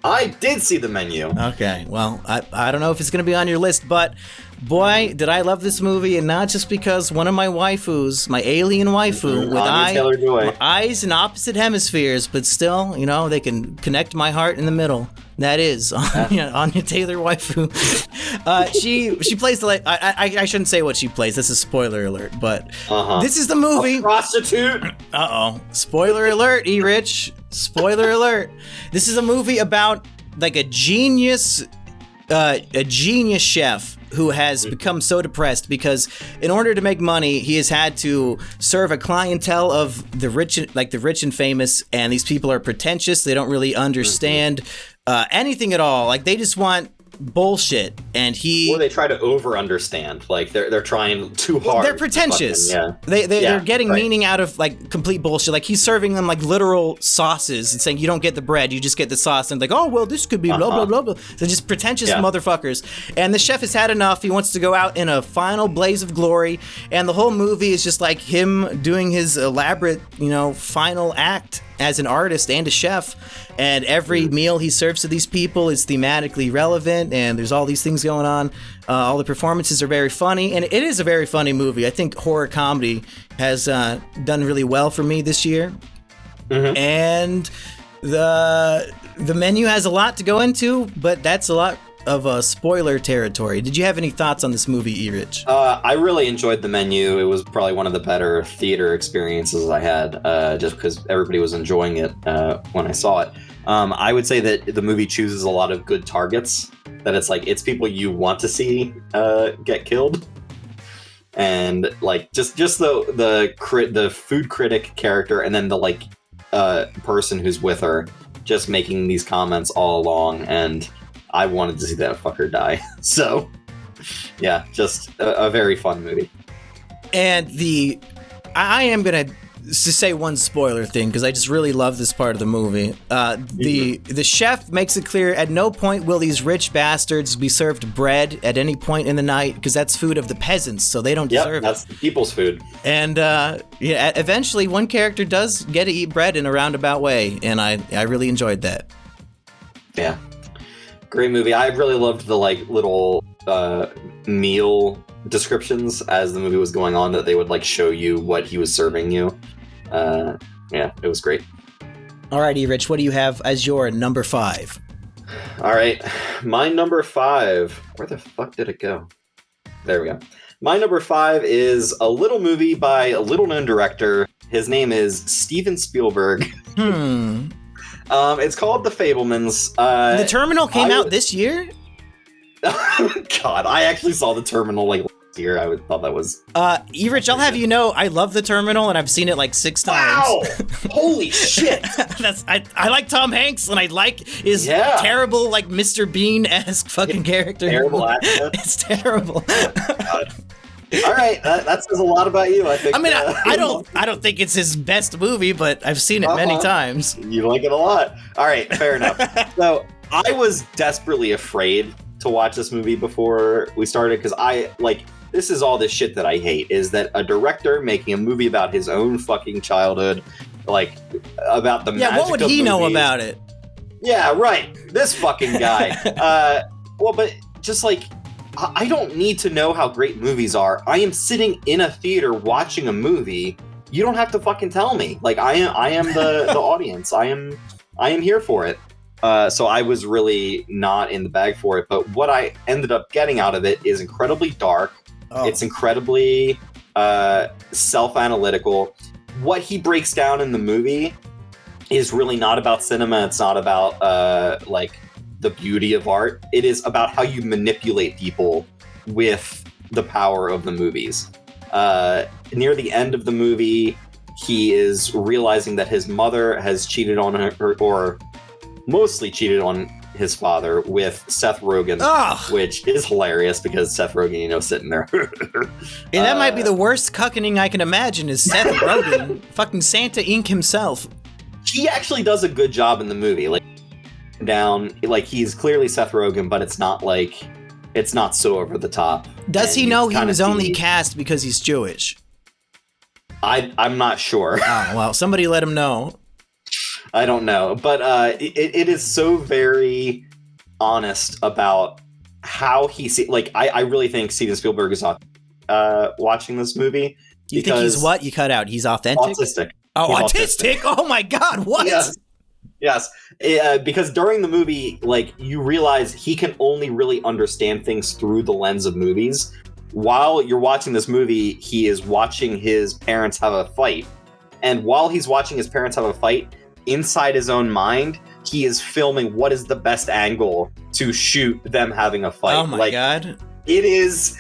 [SPEAKER 2] I did see The Menu.
[SPEAKER 1] Okay, well, I don't know if it's going to be on your list, but boy, did I love this movie, and not just because one of my waifus, my alien waifu, with eyes in opposite hemispheres, but still, they can connect my heart in the middle. That is Anya Taylor waifu. She plays I shouldn't say what she plays. This is spoiler alert, but this is the movie.
[SPEAKER 2] A prostitute.
[SPEAKER 1] Spoiler alert, Erich. Spoiler alert. This is a movie about a genius chef who has become so depressed because in order to make money, he has had to serve a clientele of the rich and famous, and these people are pretentious. They don't really understand anything at all. They just want bullshit, and or
[SPEAKER 2] they try to over-understand. They're trying too hard.
[SPEAKER 1] They're pretentious. They're getting meaning out of complete bullshit. He's serving them literal sauces and saying you don't get the bread, you just get the sauce, and oh well, this could be blah blah blah blah. They're just pretentious motherfuckers. And the chef has had enough. He wants to go out in a final blaze of glory, and the whole movie is just him doing his elaborate final act as an artist and a chef. And every meal he serves to these people is thematically relevant, and there's all these things going on. All the performances are very funny, and it is a very funny movie. I think horror comedy has done really well for me this year. And the Menu has a lot to go into, but that's a lot of spoiler territory. Did you have any thoughts on this movie, Erich?
[SPEAKER 2] I really enjoyed The Menu. It was probably one of the better theater experiences I had, just because everybody was enjoying it when I saw it. I would say that the movie chooses a lot of good targets, that it's people you want to see get killed. And just the food critic character, and then the person who's with her just making these comments all along, and I wanted to see that fucker die. So, yeah, just a very fun movie.
[SPEAKER 1] And I am going to say one spoiler thing, because I just really love this part of the movie. The chef makes it clear at no point will these rich bastards be served bread at any point in the night, because that's food of the peasants, so they don't deserve it.
[SPEAKER 2] That's the people's food.
[SPEAKER 1] And eventually one character does get to eat bread in a roundabout way, and I really enjoyed that.
[SPEAKER 2] Yeah. Great movie. I really loved the little meal descriptions as the movie was going on, that they would show you what he was serving you. Yeah, it was great.
[SPEAKER 1] All right, Erich, what do you have as your number 5?
[SPEAKER 2] All right, my number 5. Where the fuck did it go? There we go. My number 5 is a little movie by a little-known director. His name is Steven Spielberg. It's called The Fabelmans.
[SPEAKER 1] The Terminal came out this year?
[SPEAKER 2] God, I actually saw The Terminal like last year. I thought that was...
[SPEAKER 1] Erich, I'll have you know, I love The Terminal, and I've seen it like 6 times.
[SPEAKER 2] Wow! Holy shit!
[SPEAKER 1] I like Tom Hanks, and I like his terrible, like, Mr. Bean-esque fucking character.
[SPEAKER 2] Terrible accent.
[SPEAKER 1] It's terrible.
[SPEAKER 2] God. All right, that says a lot about you, I think.
[SPEAKER 1] I mean, I don't think it's his best movie, but I've seen it many times.
[SPEAKER 2] You like it a lot. All right, fair enough. So I was desperately afraid to watch this movie before we started, because this is all this shit that I hate, is that a director making a movie about his own fucking childhood, like, about the magic of
[SPEAKER 1] what would he know about it?
[SPEAKER 2] Yeah, right. This fucking guy. But just like, I don't need to know how great movies are. I am sitting in a theater watching a movie. You don't have to fucking tell me. Like, I am the audience. I am here for it. So I was really not in the bag for it. But what I ended up getting out of it is incredibly dark. Oh. It's incredibly self-analytical. What he breaks down in the movie is really not about cinema. It's not about the beauty of art. It is about how you manipulate people with the power of the movies. Near the end of the movie, he is realizing that his mother has cheated on her, or mostly cheated on his father with Seth Rogen, which is hilarious because Seth Rogen, sitting there.
[SPEAKER 1] And that might be the worst cuckening I can imagine is Seth Rogen, fucking Santa Inc. himself.
[SPEAKER 2] He actually does a good job in the movie. He's clearly Seth Rogen, but it's not so over the top.
[SPEAKER 1] Does he know he was only cast because he's Jewish?
[SPEAKER 2] I'm not sure.
[SPEAKER 1] Oh, well, somebody let him know.
[SPEAKER 2] I don't know, but it is so very honest about how he I really think Steven Spielberg is watching this movie.
[SPEAKER 1] You think he's what? You cut out. He's authentic?
[SPEAKER 2] Autistic.
[SPEAKER 1] Oh, autistic? Oh my God, what?
[SPEAKER 2] Yes. Because during the movie, you realize he can only really understand things through the lens of movies. While you're watching this movie, he is watching his parents have a fight. And while he's watching his parents have a fight, inside his own mind, he is filming what is the best angle to shoot them having a fight.
[SPEAKER 1] Oh my God.
[SPEAKER 2] It is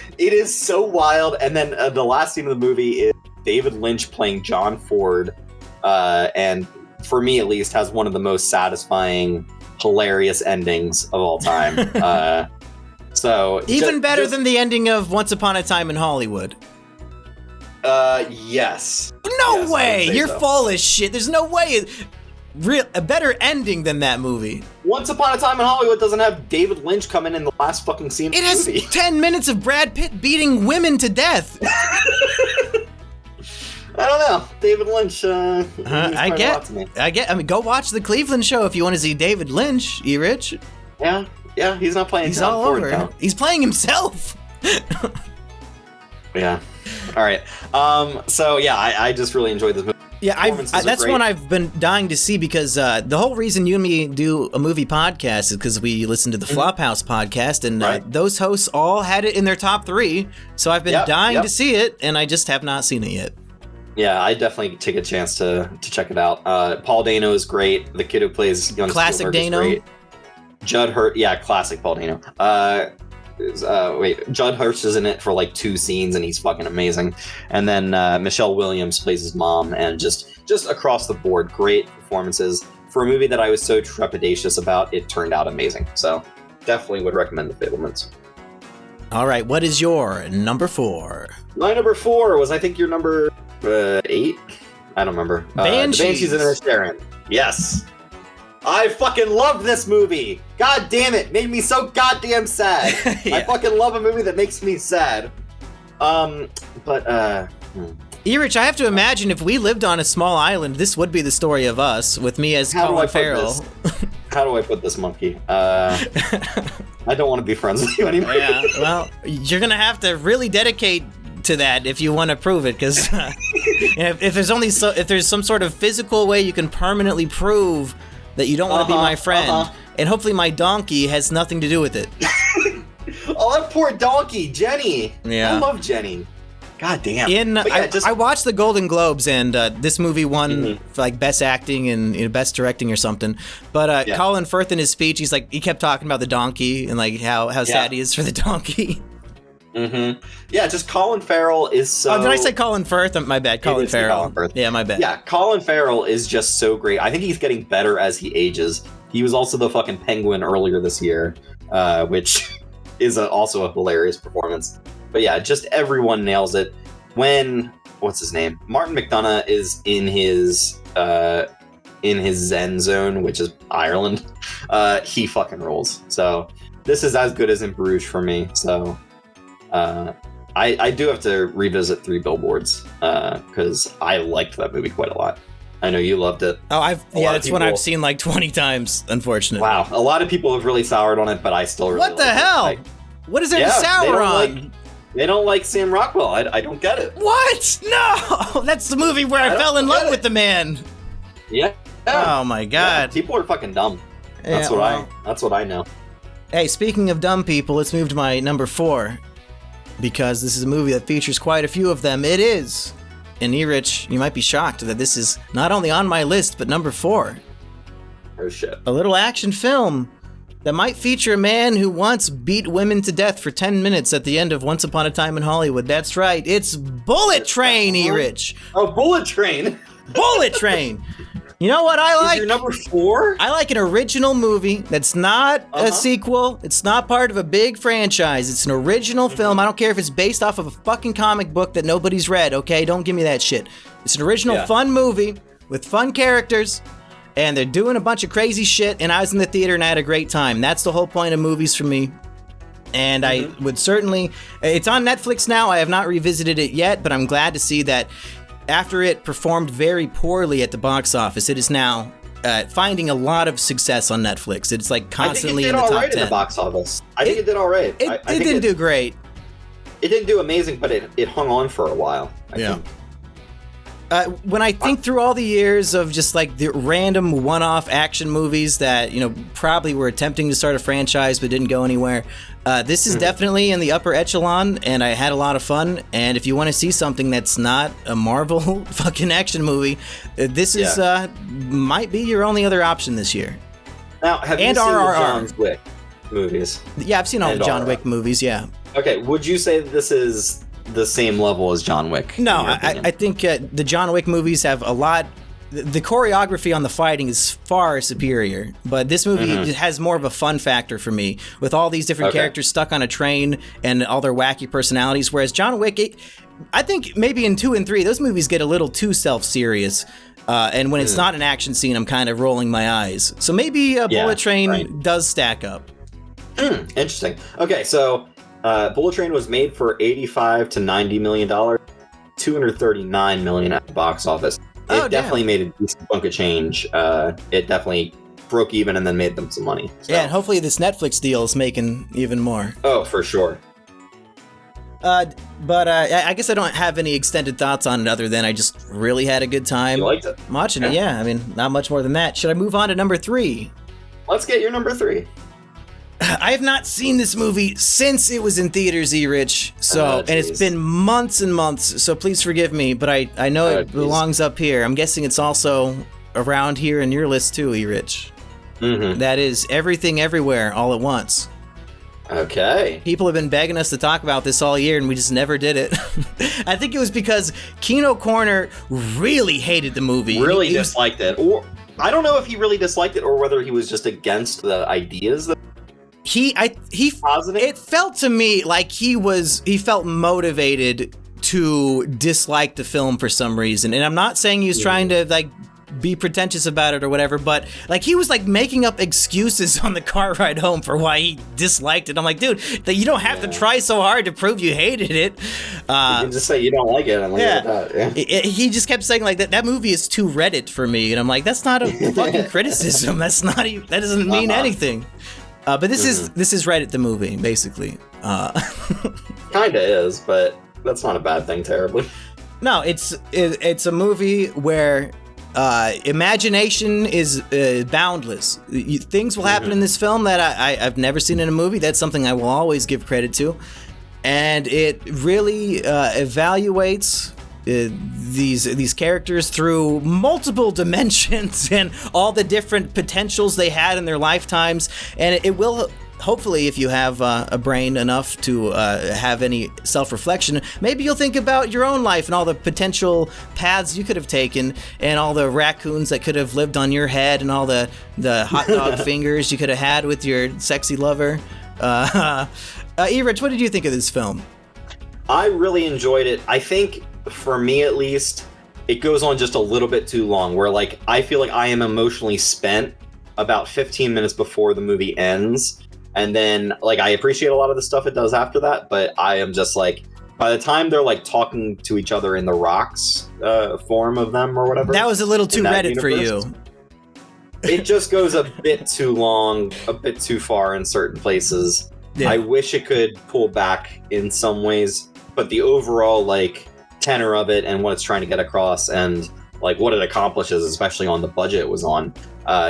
[SPEAKER 2] so wild. And then the last scene of the movie is David Lynch playing John Ford. And for me, at least, has one of the most satisfying, hilarious endings of all time. So
[SPEAKER 1] even better than the ending of Once Upon a Time in Hollywood.
[SPEAKER 2] Yes.
[SPEAKER 1] No way! You're full of shit. There's no way a better ending than that movie.
[SPEAKER 2] Once Upon a Time in Hollywood doesn't have David Lynch coming in the last fucking scene of the movie.
[SPEAKER 1] It has 10 minutes of Brad Pitt beating women to death.
[SPEAKER 2] I don't know. David Lynch,
[SPEAKER 1] I mean, go watch the Cleveland Show if you want to see David Lynch, Erich.
[SPEAKER 2] Yeah, he's not playing.
[SPEAKER 1] He's all over. Now. He's playing himself.
[SPEAKER 2] Yeah. All right. So yeah, I just really enjoyed this movie.
[SPEAKER 1] Yeah, that's one I've been dying to see because the whole reason you and me do a movie podcast is because we listen to the Flophouse podcast, and those hosts all had it in their top 3. So I've been dying to see it, and I just have not seen it yet.
[SPEAKER 2] Yeah, I definitely take a chance to check it out. Paul Dano is great. The kid who plays young
[SPEAKER 1] classic
[SPEAKER 2] Spielberg
[SPEAKER 1] Dano.
[SPEAKER 2] Is great. Judd Hirsch, classic Paul Dano. Judd Hirsch is in it for 2 scenes, and he's fucking amazing. And then Michelle Williams plays his mom, and just across the board, great performances. For a movie that I was so trepidatious about, it turned out amazing. So definitely would recommend The Fabelmans.
[SPEAKER 1] All right, what is your number 4?
[SPEAKER 2] My number 4 was, I think, your number 8? I don't remember.
[SPEAKER 1] Banshees.
[SPEAKER 2] The Banshees in Inisherin. Yes. I fucking love this movie. God damn it. Made me so goddamn sad. I fucking love a movie that makes me sad.
[SPEAKER 1] Erich, I have to imagine if we lived on a small island, this would be the story of us, with me as Colin Farrell.
[SPEAKER 2] How do I put this, monkey? I don't want to be friends with you anymore.
[SPEAKER 1] Yeah, well, you're going to have to really dedicate to that if you want to prove it, because if there's some sort of physical way you can permanently prove that you don't want to be my friend, and hopefully my donkey has nothing to do with it.
[SPEAKER 2] Oh, that poor donkey, Jenny.
[SPEAKER 1] Yeah.
[SPEAKER 2] I love Jenny. God damn.
[SPEAKER 1] I watched the Golden Globes, and this movie won for, like, best acting and best directing or something. But Colin Firth in his speech, he kept talking about the donkey and like how sad he is for the donkey.
[SPEAKER 2] Yeah, just Colin Farrell is so...
[SPEAKER 1] Oh, did I say Colin Firth? My bad. Colin Farrell. Yeah, my bad.
[SPEAKER 2] Yeah, Colin Farrell is just so great. I think he's getting better as he ages. He was also the fucking Penguin earlier this year, which is also a hilarious performance. But yeah, just everyone nails it. When, what's his name? Martin McDonagh is in his zen zone, which is Ireland. He fucking rolls. So this is as good as in Bruges for me. So I do have to revisit Three Billboards because I liked that movie quite a lot. I know you loved it.
[SPEAKER 1] Oh, it's one I've seen like 20 times, unfortunately.
[SPEAKER 2] Wow, a lot of people have really soured on it, but I still really
[SPEAKER 1] What the hell? What is there to sour on?
[SPEAKER 2] They don't like Sam Rockwell. I don't get it.
[SPEAKER 1] What? No! That's the movie where I fell in love with the man.
[SPEAKER 2] Yeah.
[SPEAKER 1] Oh my god.
[SPEAKER 2] Yeah, people are fucking dumb. That's what I know.
[SPEAKER 1] Hey, speaking of dumb people, let's move to my number 4. Because this is a movie that features quite a few of them. It is. And Erich, you might be shocked that this is not only on my list, but number 4.
[SPEAKER 2] Oh shit.
[SPEAKER 1] A little action film that might feature a man who once beat women to death for 10 minutes at the end of Once Upon a Time in Hollywood. That's right, it's Bullet Train, Erich.
[SPEAKER 2] Oh, Bullet Train.
[SPEAKER 1] Bullet Train. You know what I like?
[SPEAKER 2] Is your number 4?
[SPEAKER 1] I like an original movie that's not a sequel. It's not part of a big franchise. It's an original film. I don't care if it's based off of a fucking comic book that nobody's read, okay? Don't give me that shit. It's an original fun movie with fun characters, and they're doing a bunch of crazy shit, and I was in the theater and I had a great time. That's the whole point of movies for me. And I would certainly... It's on Netflix now. I have not revisited it yet, but I'm glad to see that after it performed very poorly at the box office, it is now finding a lot of success on Netflix. It's like constantly in the top 10.
[SPEAKER 2] I think it did all right in the box office. I think it did all right.
[SPEAKER 1] It didn't do great.
[SPEAKER 2] It didn't do amazing, but it hung on for a while, I think.
[SPEAKER 1] When I think through all the years of just like the random one-off action movies that, probably were attempting to start a franchise but didn't go anywhere, this is definitely in the upper echelon, and I had a lot of fun. And if you want to see something that's not a Marvel fucking action movie, this is might be your only other option this year.
[SPEAKER 2] Now, have you seen the John Wick movies?
[SPEAKER 1] Yeah, I've seen all the John Wick movies, yeah. Okay,
[SPEAKER 2] would you say this is the same level as John Wick?
[SPEAKER 1] No, I think the John Wick movies have a lot... The choreography on the fighting is far superior, but this movie has more of a fun factor for me, with all these different characters stuck on a train and all their wacky personalities, whereas John Wick, I think maybe in 2 and 3, those movies get a little too self-serious, and when it's not an action scene, I'm kind of rolling my eyes. So maybe Bullet Train does stack up.
[SPEAKER 2] Interesting. Okay, so... Bullet Train was made for $85 to $90 million, $239 million at the box office. It definitely made a decent chunk of change. It definitely broke even and then made them some money. So.
[SPEAKER 1] Yeah, and hopefully this Netflix deal is making even more.
[SPEAKER 2] Oh, for sure.
[SPEAKER 1] But I guess I don't have any extended thoughts on it other than I just really had a good time.
[SPEAKER 2] You liked it?
[SPEAKER 1] Watching it, yeah. I mean, not much more than that. Should I move on to number 3?
[SPEAKER 2] Let's get your number 3.
[SPEAKER 1] I have not seen this movie since it was in theaters, Erich. And it's been months and months, so please forgive me, but I know it belongs up here. I'm guessing it's also around here in your list too, Erich. That is Everything Everywhere All at Once.
[SPEAKER 2] Okay.
[SPEAKER 1] People have been begging us to talk about this all year, and we just never did it. I think it was because Kino Corner really hated the movie.
[SPEAKER 2] Really disliked it. Or I don't know if he really disliked it or whether he was just against the ideas that
[SPEAKER 1] it felt to me like he felt motivated to dislike the film for some reason. And I'm not saying he was trying to like be pretentious about it or whatever, but like he was like making up excuses on the car ride home for why he disliked it. I'm like, dude, you don't have to try so hard to prove you hated it.
[SPEAKER 2] You can just say you don't like it and leave it at that.
[SPEAKER 1] He just kept saying like that movie is too Reddit for me, and I'm like, that's not a fucking criticism. That doesn't mean anything. But this is Reddit the movie, basically.
[SPEAKER 2] Kinda is, but a bad thing terribly.
[SPEAKER 1] No, it's a movie where imagination is boundless. Things will happen in this film that I've never seen in a movie. That's something I will always give credit to. And it really evaluates these characters through multiple dimensions and all the different potentials they had in their lifetimes. And it will... Hopefully, if you have a brain enough to have any self-reflection, maybe you'll think about your own life and all the potential paths you could have taken and all the raccoons that could have lived on your head and all the hot dog fingers you could have had with your sexy lover. Erich, what did you think of this film?
[SPEAKER 2] I really enjoyed it. I think, for me at least, it goes on just a little bit too long, where like I feel like I am emotionally spent about 15 minutes before the movie ends. And then, like, I appreciate a lot of the stuff it does after that, but I am just like, by the time they're like talking to each other in the rocks form of them or whatever.
[SPEAKER 1] That was a little too Reddit for you.
[SPEAKER 2] It just goes a bit too long, a bit too far in certain places. Yeah. I wish it could pull back in some ways, but the overall like tenor of it and what it's trying to get across and like what it accomplishes, especially on the budget it was on,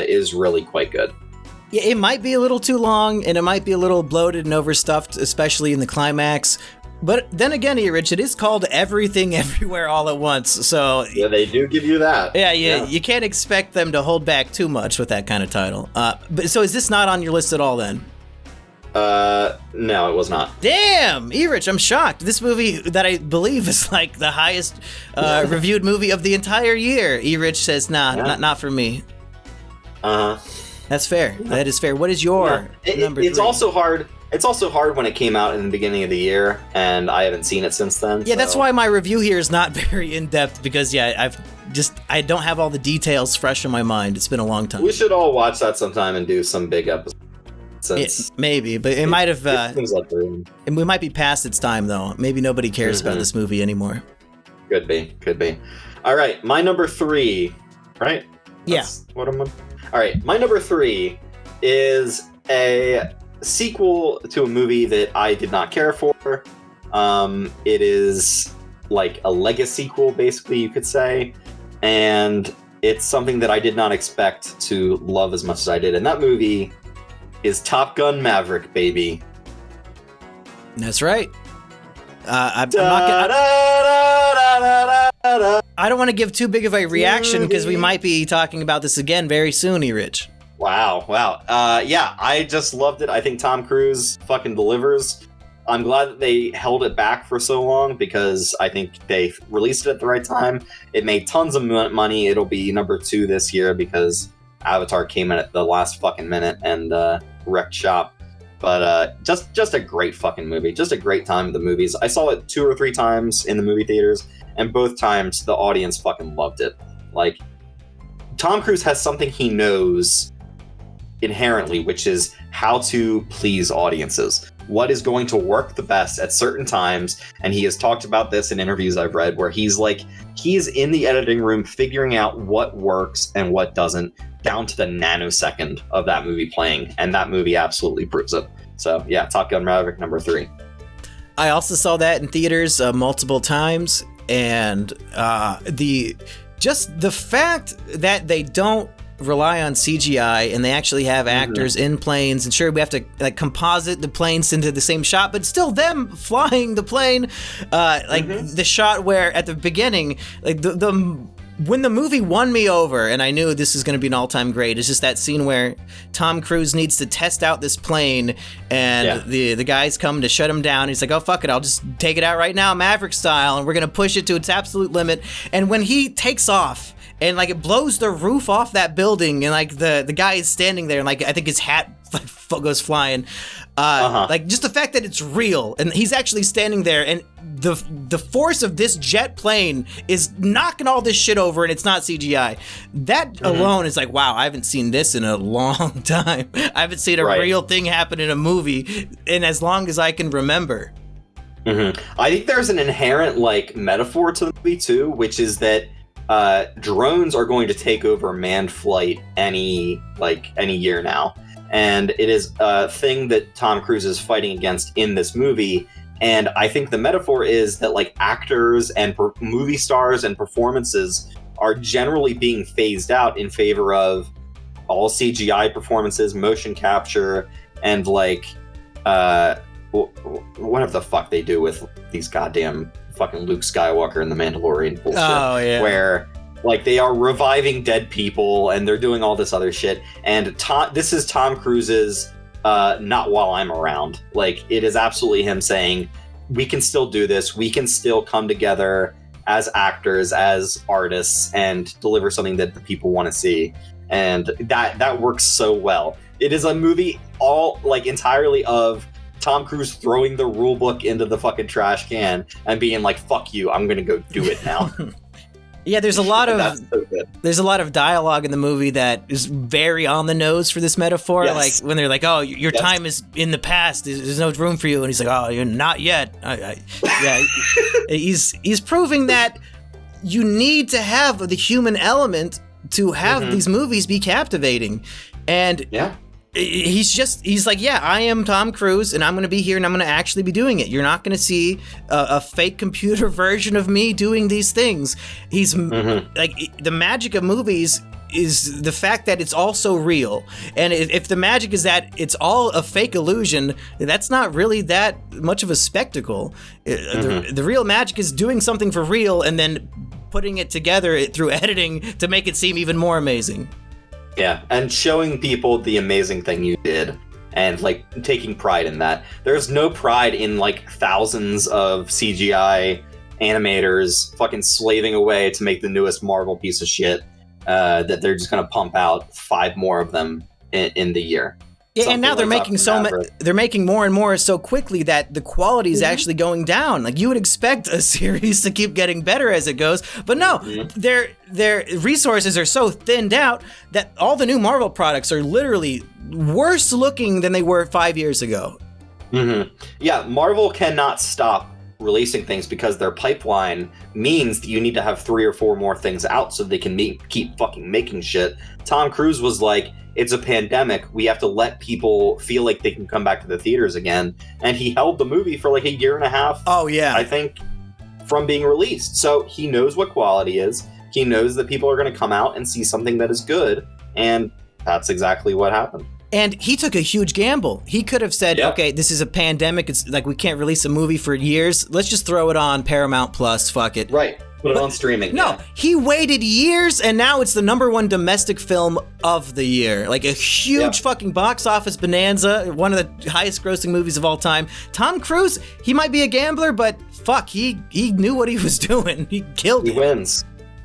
[SPEAKER 2] is really quite good.
[SPEAKER 1] Yeah, it might be a little too long, and it might be a little bloated and overstuffed, especially in the climax. But then again, Erich, it is called Everything Everywhere All at Once, so...
[SPEAKER 2] Yeah, they do give you that.
[SPEAKER 1] Yeah, you can't expect them to hold back too much with that kind of title. But so is this not on your list at all, then?
[SPEAKER 2] No, it was not.
[SPEAKER 1] Damn, Erich, I'm shocked. This movie that I believe is like the highest reviewed movie of the entire year. Erich says, not for me.
[SPEAKER 2] Uh-huh.
[SPEAKER 1] That's fair. That is fair. What is your number 3?
[SPEAKER 2] It's also hard. It's also hard when it came out in the beginning of the year, and I haven't seen it since then.
[SPEAKER 1] Yeah, so. That's why my review here is not very in-depth, because, I don't have all the details fresh in my mind. It's been a long time.
[SPEAKER 2] We should all watch that sometime and do some big episodes.
[SPEAKER 1] Maybe, but it might have...
[SPEAKER 2] seems like and
[SPEAKER 1] we might be past its time, though. Maybe nobody cares about this movie anymore.
[SPEAKER 2] Could be. All right, my number 3, right?
[SPEAKER 1] That's
[SPEAKER 2] what am I... All right, my number 3 is a sequel to a movie that I did not care for. It is like a legacy sequel, basically, you could say. And it's something that I did not expect to love as much as I did. And that movie is Top Gun Maverick, baby.
[SPEAKER 1] That's right. I'm not gonna... I don't want to give too big of a reaction because we might be talking about this again very soon, Erich.
[SPEAKER 2] Wow. Yeah, I just loved it. I think Tom Cruise fucking delivers. I'm glad that they held it back for so long because I think they released it at the right time. It made tons of money. It'll be number 2 this year because Avatar came in at the last fucking minute and wrecked shop. But just a great fucking movie. Just a great time at the movies. I saw it 2 or 3 times in the movie theaters, and both times the audience fucking loved it. Like, Tom Cruise has something he knows inherently, which is how to please audiences. What is going to work the best at certain times, and he has talked about this in interviews I've read, where he's in the editing room figuring out what works and what doesn't, down to the nanosecond of that movie playing, and that movie absolutely proves it. So yeah, Top Gun Maverick, number 3.
[SPEAKER 1] I also saw that in theaters multiple times, and the fact that they don't rely on CGI and they actually have actors in planes, and sure, we have to like composite the planes into the same shot, but still them flying the plane. The shot where at the beginning, like when the movie won me over and I knew this is going to be an all-time great, it's just that scene where Tom Cruise needs to test out this plane and the guys come to shut him down. He's like, oh, fuck it, I'll just take it out right now, Maverick style, and we're going to push it to its absolute limit. And when he takes off and like it blows the roof off that building and like the guy is standing there and like I think his hat goes flying. Like just the fact that it's real and he's actually standing there and the force of this jet plane is knocking all this shit over and it's not CGI. That alone is like, wow, I haven't seen this in a long time. I haven't seen a real thing happen in a movie in as long as I can remember.
[SPEAKER 2] I think there's an inherent like metaphor to the movie too, which is that drones are going to take over manned flight any year now. And it is a thing that Tom Cruise is fighting against in this movie. And I think the metaphor is that like actors and movie stars and performances are generally being phased out in favor of all CGI performances, motion capture, and like whatever the fuck they do with these goddamn fucking Luke Skywalker and the Mandalorian bullshit.
[SPEAKER 1] Oh, yeah.
[SPEAKER 2] Where like they are reviving dead people and they're doing all this other shit. And this is Tom Cruise's not while I'm around. Like it is absolutely him saying, we can still do this. We can still come together as actors, as artists, and deliver something that the people want to see. And that works so well. It is a movie all like entirely of Tom Cruise throwing the rule book into the fucking trash can and being like, fuck you, I'm gonna go do it now.
[SPEAKER 1] Yeah, there's a lot of
[SPEAKER 2] so
[SPEAKER 1] there's a lot of dialogue in the movie that is very on the nose for this metaphor.
[SPEAKER 2] Yes.
[SPEAKER 1] Like when they're like, "Oh, your time is in the past. There's no room for you," and he's like, "Oh, you're not yet." Yeah, he's proving that you need to have the human element to have these movies be captivating, and
[SPEAKER 2] yeah.
[SPEAKER 1] He's like, yeah, I am Tom Cruise and I'm going to be here and I'm going to actually be doing it. You're not going to see a fake computer version of me doing these things. He's like, the magic of movies is the fact that it's also real. And if the magic is that it's all a fake illusion, that's not really that much of a spectacle. The real magic is doing something for real and then putting it together through editing to make it seem even more amazing.
[SPEAKER 2] Yeah, and showing people the amazing thing you did and like taking pride in that. There's no pride in like thousands of CGI animators fucking slaving away to make the newest Marvel piece of shit that they're just gonna pump out 5 more of them in the year.
[SPEAKER 1] Yeah, and now they're making they're making more and more so quickly that the quality is actually going down. Like you would expect a series to keep getting better as it goes, but no, their resources are so thinned out that all the new Marvel products are literally worse looking than they were 5 years ago.
[SPEAKER 2] Yeah, Marvel cannot stop releasing things because their pipeline means that you need to have 3 or 4 more things out so they can keep fucking making shit. Tom Cruise was like, it's a pandemic. We have to let people feel like they can come back to the theaters again. And he held the movie for like a year and a half.
[SPEAKER 1] Oh, yeah.
[SPEAKER 2] I think from being released. So he knows what quality is. He knows that people are going to come out and see something that is good. And that's exactly what happened.
[SPEAKER 1] And he took a huge gamble. He could have said, okay, this is a pandemic. It's like we can't release a movie for years. Let's just throw it on Paramount Plus. Fuck it.
[SPEAKER 2] Right. Put it on streaming.
[SPEAKER 1] No, he waited years and now it's the #1 domestic film of the year. Like a huge fucking box office bonanza. One of the highest grossing movies of all time. Tom Cruise, he might be a gambler, but fuck, he knew what he was doing. He killed it.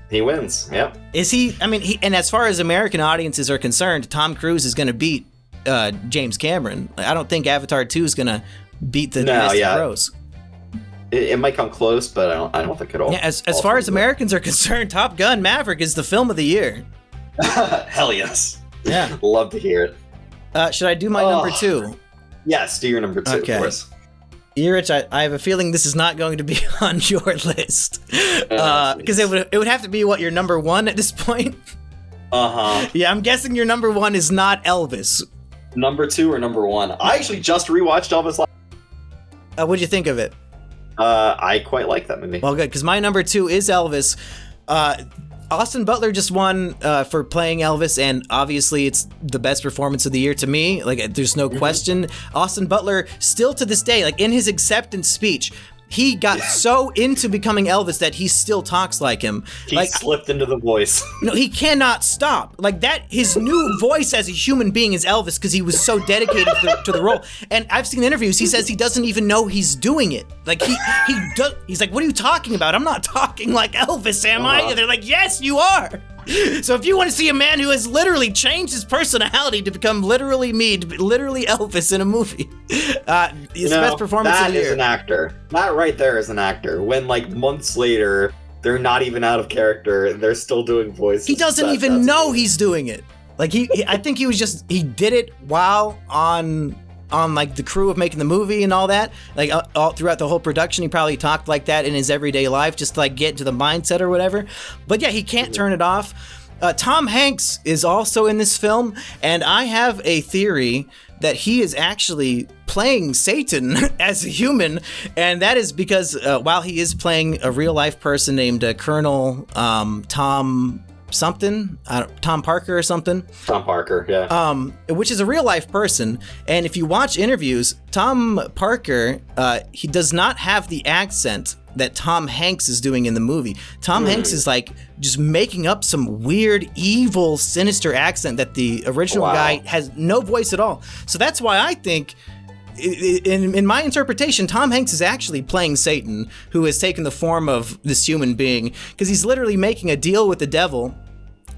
[SPEAKER 2] He wins. Yep.
[SPEAKER 1] Is he? I mean, and as far as American audiences are concerned, Tom Cruise is going to beat James Cameron. I don't think Avatar 2 is going to beat the domestic gross.
[SPEAKER 2] It might come close, but I don't think it'll.
[SPEAKER 1] Yeah, as far as Americans are concerned, Top Gun Maverick is the film of the year.
[SPEAKER 2] Hell yes.
[SPEAKER 1] Yeah.
[SPEAKER 2] Love to hear it.
[SPEAKER 1] Should I do my number 2?
[SPEAKER 2] Yes, do your number 2,
[SPEAKER 1] okay.
[SPEAKER 2] Of course.
[SPEAKER 1] Erich, I have a feeling this is not going to be on your list. Because it would have to be, what, your number 1 at this point? Yeah, I'm guessing your number 1 is not Elvis.
[SPEAKER 2] Number 2 or number 1? I actually just rewatched Elvis last.
[SPEAKER 1] What'd you think of it?
[SPEAKER 2] I quite like that movie.
[SPEAKER 1] Well, good, because my number 2 is Elvis. Austin Butler just won for playing Elvis, and obviously it's the best performance of the year to me. Like, there's no question. Austin Butler, still to this day, like in his acceptance speech, he got so into becoming Elvis that he still talks like him.
[SPEAKER 2] He slipped into the voice.
[SPEAKER 1] No, he cannot stop. Like that, his new voice as a human being is Elvis because he was so dedicated to the role. And I've seen interviews. He says he doesn't even know he's doing it. Like he's like, what are you talking about? I'm not talking like Elvis, am I? And they're like, yes, you are. So if you want to see a man who has literally changed his personality to become literally me, to be literally Elvis in a movie, his best performance of the year.
[SPEAKER 2] That is an actor. That right there is an actor. When like months later, they're not even out of character and they're still doing voices.
[SPEAKER 1] He doesn't even know he's doing it. Like I think he did it while on like the crew of making the movie and all that. Like all throughout the whole production, he probably talked like that in his everyday life, just to like get into the mindset or whatever. But yeah, he can't turn it off. Tom Hanks is also in this film, and I have a theory that he is actually playing Satan as a human, and that is because while he is playing a real life person named Colonel Tom Parker or something.
[SPEAKER 2] Tom Parker, yeah.
[SPEAKER 1] Which is a real life person, and if you watch interviews, Tom Parker, he does not have the accent that Tom Hanks is doing in the movie. Tom Hanks is like just making up some weird, evil, sinister accent that the original guy has no voice at all. So that's why I think, in my interpretation, Tom Hanks is actually playing Satan, who has taken the form of this human being, because he's literally making a deal with the devil.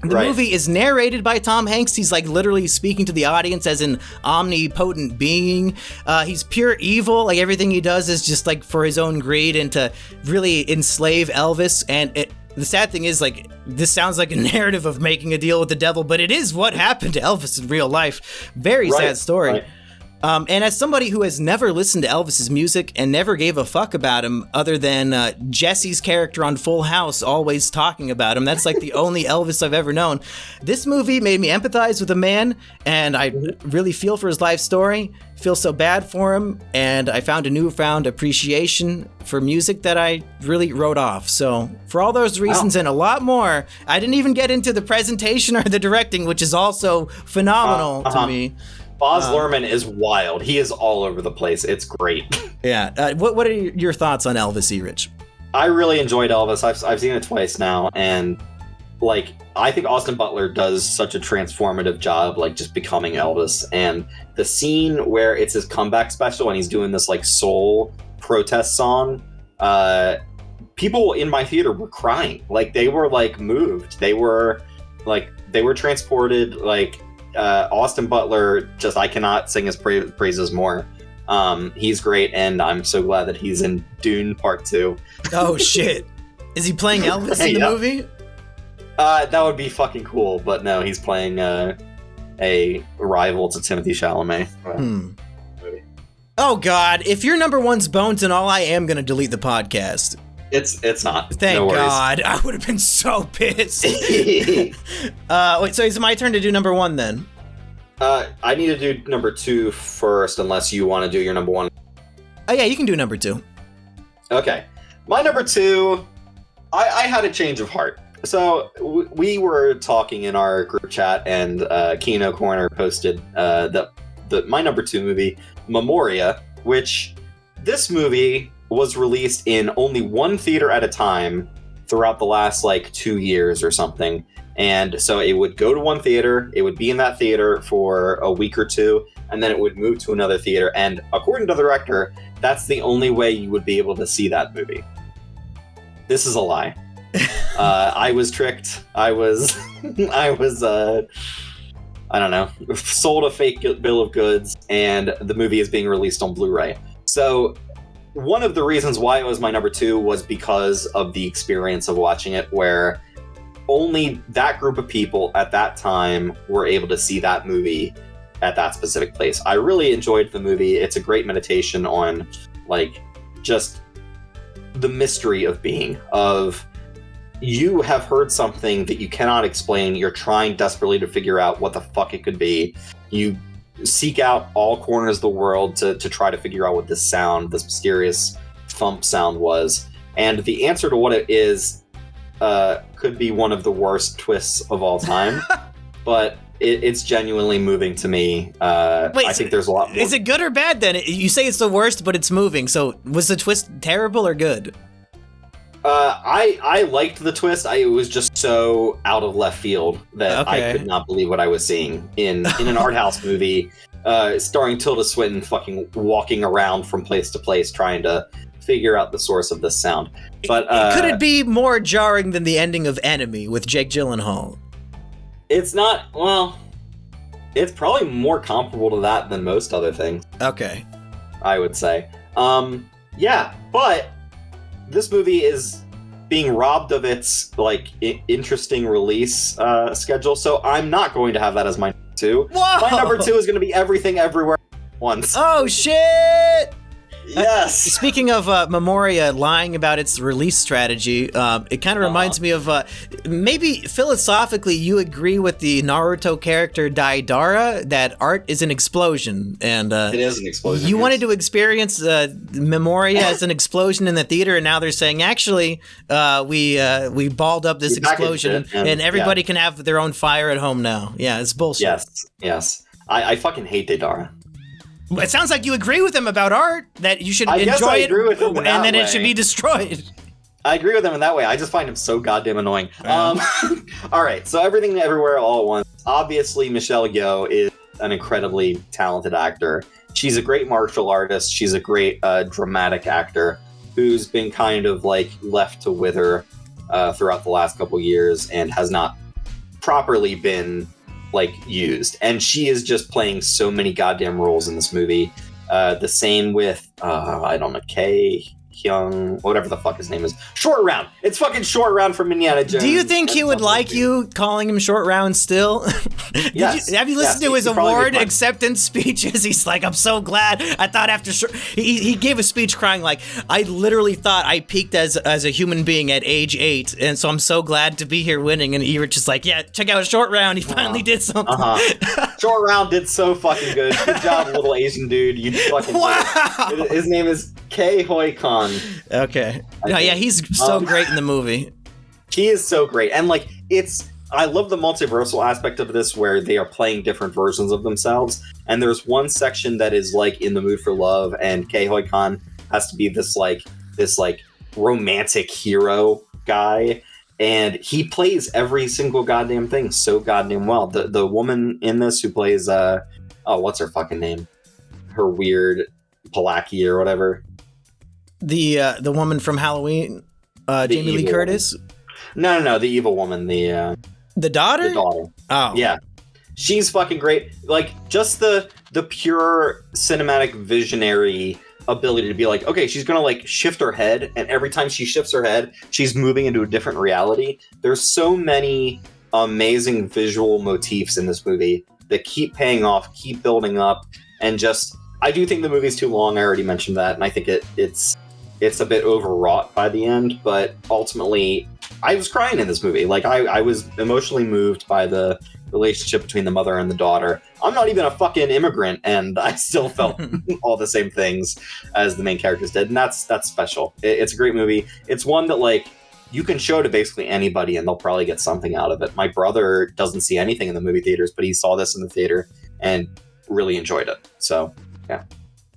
[SPEAKER 1] The movie is narrated by Tom Hanks. He's like literally speaking to the audience as an omnipotent being. He's pure evil. Like everything he does is just like for his own greed and to really enslave Elvis. And the sad thing is, like, this sounds like a narrative of making a deal with the devil, but it is what happened to Elvis in real life. Very sad story.
[SPEAKER 2] Right.
[SPEAKER 1] And as somebody who has never listened to Elvis's music and never gave a fuck about him other than Jesse's character on Full House always talking about him, that's like the only Elvis I've ever known. This movie made me empathize with a man, and I really feel for his life story, feel so bad for him, and I found a newfound appreciation for music that I really wrote off. So for all those reasons and a lot more, I didn't even get into the presentation or the directing, which is also phenomenal to me.
[SPEAKER 2] Baz Luhrmann is wild. He is all over the place. It's great.
[SPEAKER 1] Yeah. What are your thoughts on Elvis, Erich?
[SPEAKER 2] I really enjoyed Elvis. I've seen it twice now, and like I think Austin Butler does such a transformative job, like just becoming Elvis. And the scene where it's his comeback special and he's doing this like soul protest song, people in my theater were crying. Like they were like moved. They were transported. Like Austin Butler, just I cannot sing his praises more. He's great, and I'm so glad that he's in Dune Part 2.
[SPEAKER 1] Oh shit! Is he playing Elvis in the movie?
[SPEAKER 2] That would be fucking cool, but no, he's playing a rival to Timothée Chalamet.
[SPEAKER 1] Oh god, if your number one's Bones and All, I am gonna delete the podcast.
[SPEAKER 2] It's not.
[SPEAKER 1] Thank
[SPEAKER 2] no
[SPEAKER 1] God. I would have been so pissed. Wait, so is it my turn to do number one then?
[SPEAKER 2] I need to do number 2 first, unless you want to do your number 1.
[SPEAKER 1] Oh yeah, you can do number 2.
[SPEAKER 2] Okay. My number 2, I had a change of heart. So we were talking in our group chat, and Kino Corner posted my number 2 movie, Memoria, which this movie was released in only one theater at a time throughout the last like 2 years or something. And so it would go to one theater, it would be in that theater for a week or two, and then it would move to another theater. And according to the director, that's the only way you would be able to see that movie. This is a lie. I was tricked. I was I don't know, sold a fake bill of goods, and the movie is being released on Blu-ray. So one of the reasons why it was my number 2 was because of the experience of watching it, where only that group of people at that time were able to see that movie at that specific place. I really enjoyed the movie. It's a great meditation on like just the mystery of being, of you have heard something that you cannot explain. You're trying desperately to figure out what the fuck it could be. You seek out all corners of the world to try to figure out what this sound, this mysterious thump sound was. And the answer to what it is could be one of the worst twists of all time. But it's genuinely moving to me. Wait, I think there's a lot more.
[SPEAKER 1] Is it good or bad then? You say it's the worst, but it's moving. So was the twist terrible or good?
[SPEAKER 2] I liked the twist. It was just so out of left field that I could not believe what I was seeing in an art house movie, starring Tilda Swinton fucking walking around from place to place trying to figure out the source of this sound. But
[SPEAKER 1] could it be more jarring than the ending of Enemy with Jake Gyllenhaal?
[SPEAKER 2] It's not. Well, it's probably more comparable to that than most other things.
[SPEAKER 1] Okay,
[SPEAKER 2] I would say. Yeah, but this movie is being robbed of its like interesting release schedule, so I'm not going to have that as my number 2.
[SPEAKER 1] Whoa!
[SPEAKER 2] My number 2 is going to be Everything Everywhere Once.
[SPEAKER 1] Oh shit!
[SPEAKER 2] Yes.
[SPEAKER 1] Speaking of Memoria lying about its release strategy, it kind of reminds me of maybe philosophically you agree with the Naruto character Daidara that art is an explosion, and
[SPEAKER 2] it is an explosion.
[SPEAKER 1] You wanted to experience Memoria as an explosion in the theater, and now they're saying actually we balled up this explosion, and everybody can have their own fire at home now. Yeah, it's bullshit.
[SPEAKER 2] Yes. I fucking hate Daidara.
[SPEAKER 1] It sounds like you agree with him about art, that you should enjoy it, and then it should be destroyed.
[SPEAKER 2] I agree with him in that way. I just find him so goddamn annoying. All right, so Everything Everywhere All at Once. Obviously, Michelle Yeoh is an incredibly talented actor. She's a great martial artist. She's a great dramatic actor who's been kind of like left to wither throughout the last couple years and has not properly been like used, and she is just playing so many goddamn roles in this movie. The same with I don't know, K Hyung, whatever the fuck his name is. Short Round. It's fucking Short Round from Indiana Jones.
[SPEAKER 1] Do you think he would like you calling him Short Round still?
[SPEAKER 2] Yes.
[SPEAKER 1] Have you listened to his award acceptance speeches? He's like, I'm so glad. I thought after he gave a speech crying like, I literally thought I peaked as a human being at age 8, and so I'm so glad to be here winning. And Erich is like, yeah, check out Short Round. He finally did something.
[SPEAKER 2] Short Round did so fucking good. Good job, little Asian dude. You fucking did. His name is K Hoi Kwan.
[SPEAKER 1] Okay. No, yeah, he's so great in the movie.
[SPEAKER 2] He is so great. And like I love the multiversal aspect of this where they are playing different versions of themselves. And there's one section that is like in the mood for love, and K Hoi Kwan has to be this romantic hero guy. And he plays every single goddamn thing so goddamn well. The woman in this who plays what's her fucking name? Her weird Palaki or whatever.
[SPEAKER 1] The woman from Halloween, Jamie Lee Curtis.
[SPEAKER 2] No, the evil woman. The
[SPEAKER 1] daughter.
[SPEAKER 2] The daughter.
[SPEAKER 1] Oh,
[SPEAKER 2] yeah, she's fucking great. Like just the pure cinematic visionary ability to be like, okay, she's gonna like shift her head, and every time she shifts her head, she's moving into a different reality. There's so many amazing visual motifs in this movie that keep paying off, keep building up, and just I do think the movie's too long. I already mentioned that, and I think it's a bit overwrought by the end, but ultimately I was crying in this movie. Like I was emotionally moved by the relationship between the mother and the daughter. I'm not even a fucking immigrant, and I still felt all the same things as the main characters did, and that's special. It's a great movie. It's one that like you can show to basically anybody and they'll probably get something out of it. My brother doesn't see anything in the movie theaters, but he saw this in the theater and really enjoyed it. So yeah.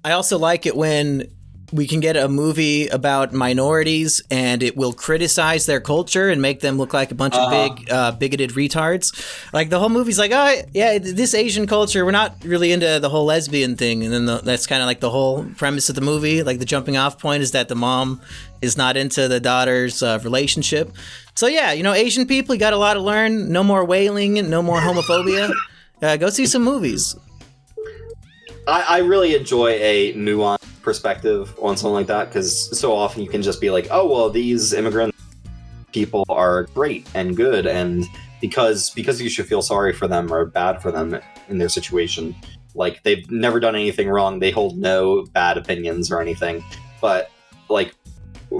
[SPEAKER 1] I also like it when we can get a movie about minorities and it will criticize their culture and make them look like a bunch of big bigoted retards. Like the whole movie's like, oh yeah, this Asian culture, we're not really into the whole lesbian thing. And then that's kind of like the whole premise of the movie. Like the jumping off point is that the mom is not into the daughter's relationship. So yeah, Asian people, you got a lot to learn. No more wailing, no more homophobia. Go see some movies.
[SPEAKER 2] I really enjoy a nuanced perspective on something like that, because so often you can just be like, oh, well, these immigrant people are great and good, and because you should feel sorry for them or bad for them in their situation. Like, they've never done anything wrong. They hold no bad opinions or anything. But, like,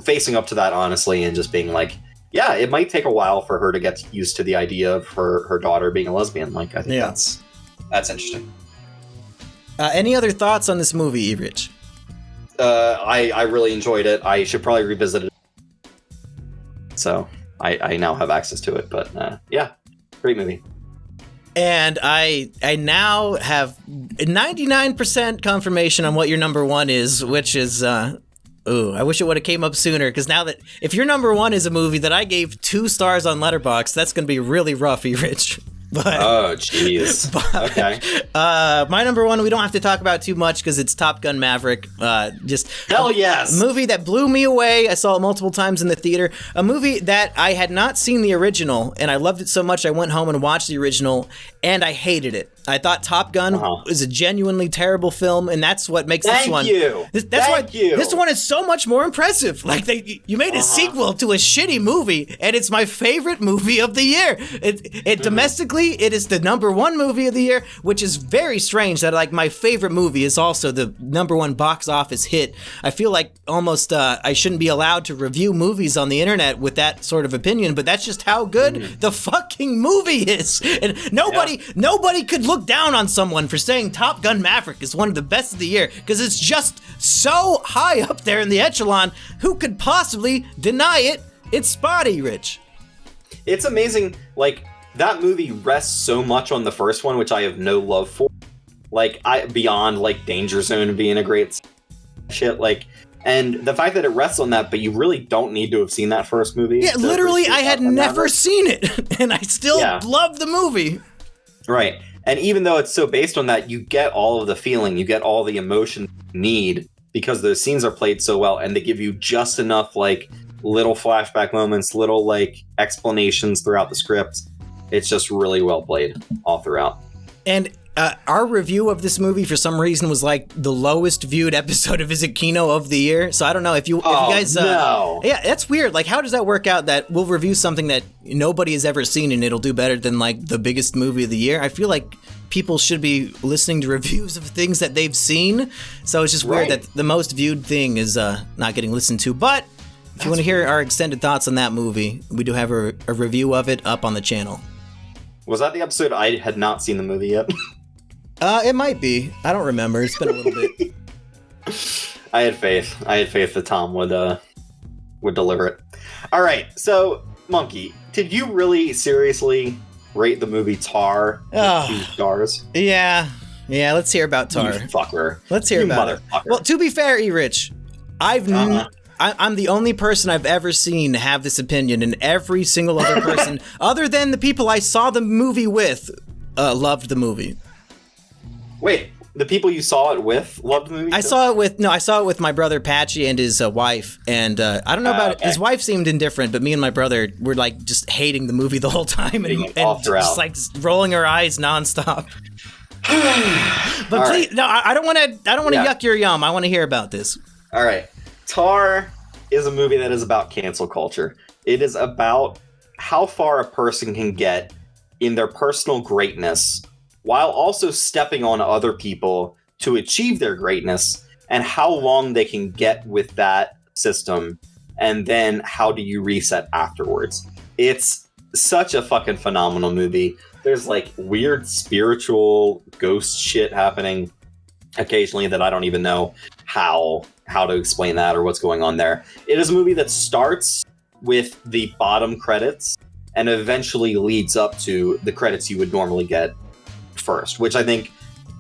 [SPEAKER 2] facing up to that honestly and just being like, yeah, it might take a while for her to get used to the idea of her daughter being a lesbian. Like, I think that's interesting.
[SPEAKER 1] Any other thoughts on this movie, Erich?
[SPEAKER 2] I really enjoyed it. I should probably revisit it. So I now have access to it. But yeah, great movie.
[SPEAKER 1] And I now have 99% confirmation on what your number one is, which is I wish it would have came up sooner, because now that if your number one is a movie that I gave 2 stars on Letterboxd, that's going to be really rough, Erich.
[SPEAKER 2] Oh, jeez. Okay.
[SPEAKER 1] My number one, we don't have to talk about too much because it's Top Gun Maverick. Just
[SPEAKER 2] hell yes.
[SPEAKER 1] A movie that blew me away. I saw it multiple times in the theater. A movie that I had not seen the original, and I loved it so much I went home and watched the original, and I hated it. I thought Top Gun was a genuinely terrible film, and that's what makes this one. Thank you. This one is so much more impressive. Like you made a sequel to a shitty movie, and it's my favorite movie of the year. Domestically, it is the #1 movie of the year, which is very strange that like my favorite movie is also the #1 box office hit. I feel like almost I shouldn't be allowed to review movies on the internet with that sort of opinion, but that's just how good the fucking movie is. And nobody could look down on someone for saying Top Gun Maverick is one of the best of the year, because it's just so high up there in the echelon. Who could possibly deny it? It's spotty, Rich.
[SPEAKER 2] It's amazing. Like, that movie rests so much on the first one, which I have no love for. Like, beyond like Danger Zone being a great shit, like, and the fact that it rests on that, but you really don't need to have seen that first movie.
[SPEAKER 1] Yeah, literally, I had never seen it, and I still love the movie.
[SPEAKER 2] Right. And even though it's so based on that, you get all of the feeling, you get all the emotion you need, because those scenes are played so well, and they give you just enough, like, little flashback moments, little, like, explanations throughout the script. It's just really well played all throughout.
[SPEAKER 1] And our review of this movie, for some reason, was, like, the lowest viewed episode of Is It Kino of the year. So I don't know if you guys...
[SPEAKER 2] no.
[SPEAKER 1] Yeah, that's weird. Like, how does that work out that we'll review something that nobody has ever seen and it'll do better than, like, the biggest movie of the year? I feel like people should be listening to reviews of things that they've seen. So it's just weird that the most viewed thing is not getting listened to. But if you want to hear our extended thoughts on that movie, we do have a review of it up on the channel.
[SPEAKER 2] Was that the episode I had not seen the movie yet?
[SPEAKER 1] It might be. I don't remember. It's been a little bit.
[SPEAKER 2] I had faith that Tom would deliver it. All right, so Monkey, did you really seriously rate the movie Tar with 2 stars?
[SPEAKER 1] Yeah. Let's hear about Tar.
[SPEAKER 2] You fucker.
[SPEAKER 1] Let's hear about it. Well, to be fair, Erich, I'm the only person I've ever seen have this opinion, and every single other person, other than the people I saw the movie with, loved the movie.
[SPEAKER 2] Wait, the people you saw it with loved the movie too?
[SPEAKER 1] I saw it with my brother Patchy and his wife, and I don't know about it. His wife seemed indifferent, but me and my brother were like just hating the movie the whole time and just like rolling our eyes nonstop. But please, no, I don't want to yuck your yum. I want to hear about this.
[SPEAKER 2] All right. Tar is a movie that is about cancel culture. It is about how far a person can get in their personal greatness while also stepping on other people to achieve their greatness, and how long they can get with that system, and then how do you reset afterwards. It's such a fucking phenomenal movie. There's like weird spiritual ghost shit happening occasionally that I don't even know how to explain that or what's going on there. It is a movie that starts with the bottom credits and eventually leads up to the credits you would normally get first, which I think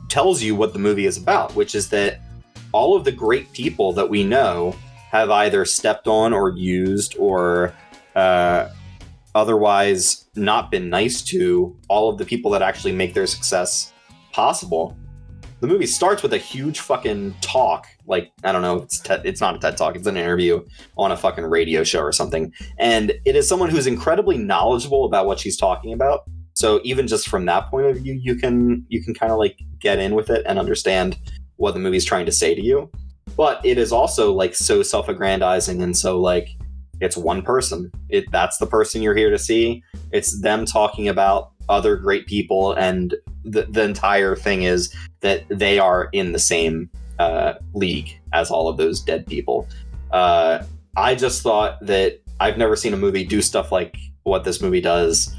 [SPEAKER 2] tells you what the movie is about, which is that all of the great people that we know have either stepped on or used or otherwise not been nice to all of the people that actually make their success possible. The movie starts with a huge fucking talk, like, I don't know, it's not a TED Talk, it's an interview on a fucking radio show or something, and it is someone who's incredibly knowledgeable about what she's talking about. So even just from that point of view, you can kind of like get in with it and understand what the movie's trying to say to you. But it is also like so self-aggrandizing, and so like it's one person. That's the person you're here to see. It's them talking about other great people, and the entire thing is that they are in the same league as all of those dead people. I just thought that I've never seen a movie do stuff like what this movie does.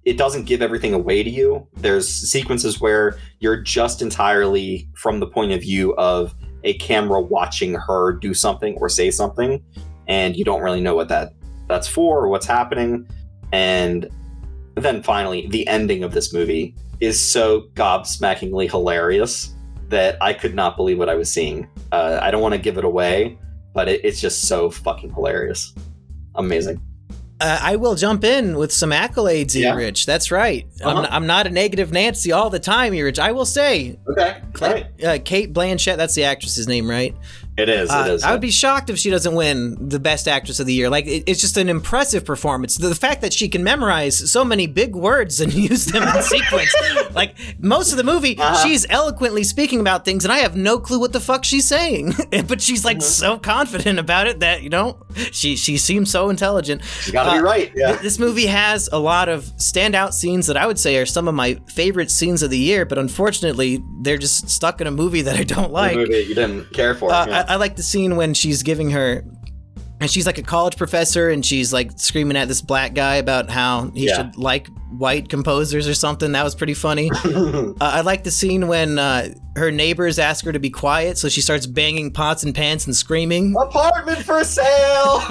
[SPEAKER 2] It doesn't give everything away to you. There's sequences where you're just entirely from the point of view of a camera watching her do something or say something, and you don't really know what that's for or what's happening. And then finally, the ending of this movie is so gobsmackingly hilarious that I could not believe what I was seeing. I don't want to give it away, but it's just so fucking hilarious. Amazing.
[SPEAKER 1] I will jump in with some accolades, Erich. That's right. I'm not a negative Nancy all the time, Erich. I will say.
[SPEAKER 2] Okay.
[SPEAKER 1] Kate Blanchett, that's the actress's name, right?
[SPEAKER 2] It is.
[SPEAKER 1] I would be shocked if she doesn't win the Best Actress of the Year. Like, it's just an impressive performance. The fact that she can memorize so many big words and use them in sequence. Like, most of the movie, she's eloquently speaking about things, and I have no clue what the fuck she's saying. But she's, like, so confident about it that, you know, she seems so intelligent.
[SPEAKER 2] You gotta be right, yeah.
[SPEAKER 1] This movie has a lot of standout scenes that I would say are some of my favorite scenes of the year, but unfortunately, they're just stuck in a movie that I don't like.
[SPEAKER 2] A movie you didn't care for.
[SPEAKER 1] I like the scene when she's giving her, and she's like a college professor, and she's like screaming at this black guy about how he should like white composers or something. That was pretty funny. I like the scene when her neighbors ask her to be quiet, so she starts banging pots and pans and screaming.
[SPEAKER 2] Apartment for sale!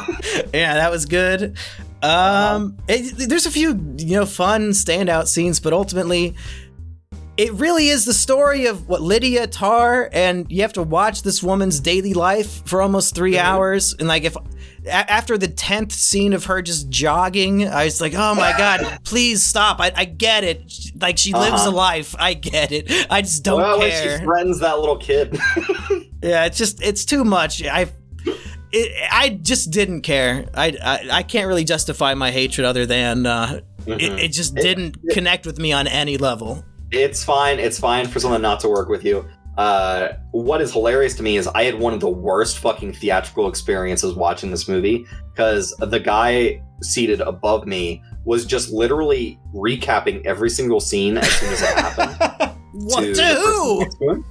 [SPEAKER 1] Yeah, that was good. There's a few, fun standout scenes, but ultimately, it really is the story of what Lydia Tarr, and you have to watch this woman's daily life for almost 3 hours. And like, if after the 10th scene of her just jogging, I was like, oh my God, please stop. I get it. Like, she lives a life. I get it. I just don't care.
[SPEAKER 2] When she threatens that little kid.
[SPEAKER 1] Yeah, it's too much. I just didn't care. I can't really justify my hatred other than it just didn't connect with me on any level.
[SPEAKER 2] It's fine. It's fine for someone not to work with you. What is hilarious to me is I had one of the worst fucking theatrical experiences watching this movie, because the guy seated above me was just literally recapping every single scene as soon as it happened.
[SPEAKER 1] What to who?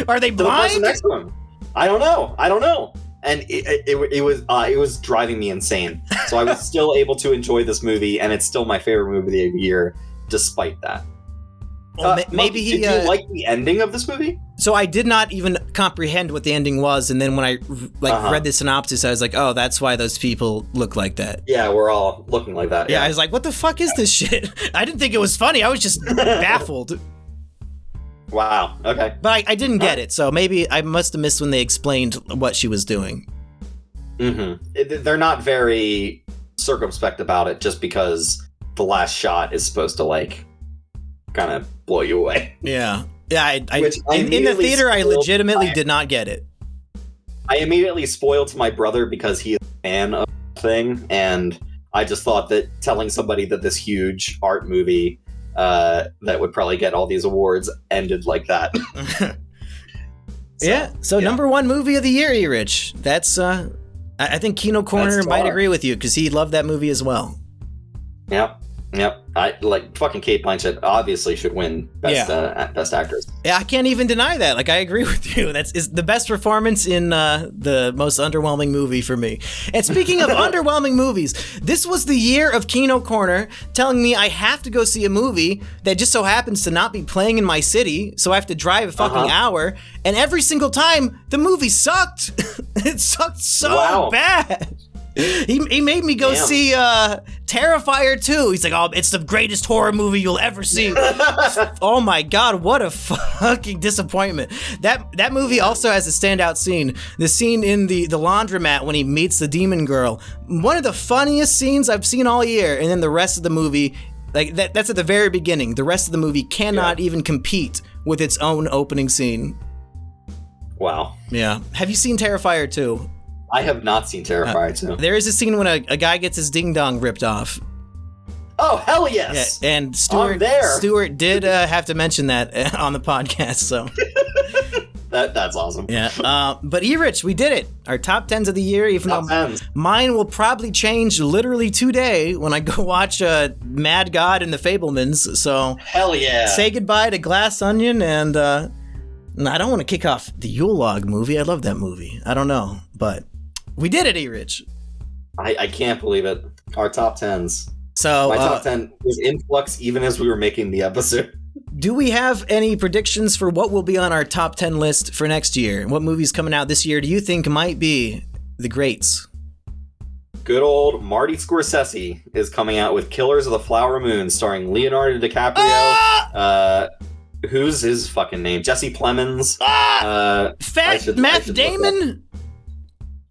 [SPEAKER 1] Are they blind?
[SPEAKER 2] The person next to him. I don't know. And it was driving me insane. So I was still able to enjoy this movie, and it's still my favorite movie of the year, despite that.
[SPEAKER 1] Well, maybe
[SPEAKER 2] did you like the ending of this movie?
[SPEAKER 1] So I did not even comprehend what the ending was, and then when I read the synopsis, I was like, "Oh, that's why those people look like that."
[SPEAKER 2] Yeah, we're all looking like that.
[SPEAKER 1] Yeah, I was like, "What the fuck is this shit?" I didn't think it was funny. I was just baffled.
[SPEAKER 2] Wow. Okay.
[SPEAKER 1] But I didn't get it, so maybe I must have missed when they explained what she was doing.
[SPEAKER 2] Mm-hmm. They're not very circumspect about it, just because the last shot is supposed to kind of blow you away.
[SPEAKER 1] Yeah. Yeah, in the theater, I legitimately did not get it.
[SPEAKER 2] I immediately spoiled to my brother because he is a fan of the thing, and I just thought that telling somebody that this huge art movie that would probably get all these awards ended like that.
[SPEAKER 1] So number one movie of the year, Erich. That's, I think Kino Corner might agree with you, because he loved that movie as well.
[SPEAKER 2] Yep. I fucking Kate Blanchett obviously should win best actress.
[SPEAKER 1] Yeah, I can't even deny that. Like, I agree with you. Is the best performance in the most underwhelming movie for me. And speaking of underwhelming movies, this was the year of Kino Corner telling me I have to go see a movie that just so happens to not be playing in my city, so I have to drive a fucking hour. And every single time, the movie sucked. It sucked so bad. He made me go see Terrifier 2. He's like, oh, it's the greatest horror movie you'll ever see. Oh my God, what a fucking disappointment. That movie also has a standout scene. The scene in the laundromat when he meets the demon girl. One of the funniest scenes I've seen all year. And then the rest of the movie, that's at the very beginning. The rest of the movie cannot even compete with its own opening scene.
[SPEAKER 2] Wow.
[SPEAKER 1] Yeah. Have you seen Terrifier 2?
[SPEAKER 2] I have not seen Terrifier 2.
[SPEAKER 1] There is a scene when a guy gets his ding dong ripped off.
[SPEAKER 2] Oh, hell yes!
[SPEAKER 1] Yeah, and Stuart did have to mention that on the podcast, so.
[SPEAKER 2] That's awesome.
[SPEAKER 1] Yeah, but Erich, we did it. Our top 10s of the year, even though mine will probably change literally today when I go watch Mad God and the Fabelmans, so.
[SPEAKER 2] Hell yeah!
[SPEAKER 1] Say goodbye to Glass Onion, and I don't want to kick off the Yule Log movie. I love that movie. I don't know, but we did it, Erich.
[SPEAKER 2] I can't believe it. Our top 10s.
[SPEAKER 1] So
[SPEAKER 2] my top 10 was in flux even as we were making the episode.
[SPEAKER 1] Do we have any predictions for what will be on our top 10 list for next year? What movies coming out this year do you think might be the greats?
[SPEAKER 2] Good old Marty Scorsese is coming out with Killers of the Flower Moon, starring Leonardo DiCaprio. Who's his fucking name? Jesse Plemons.
[SPEAKER 1] Meth Damon?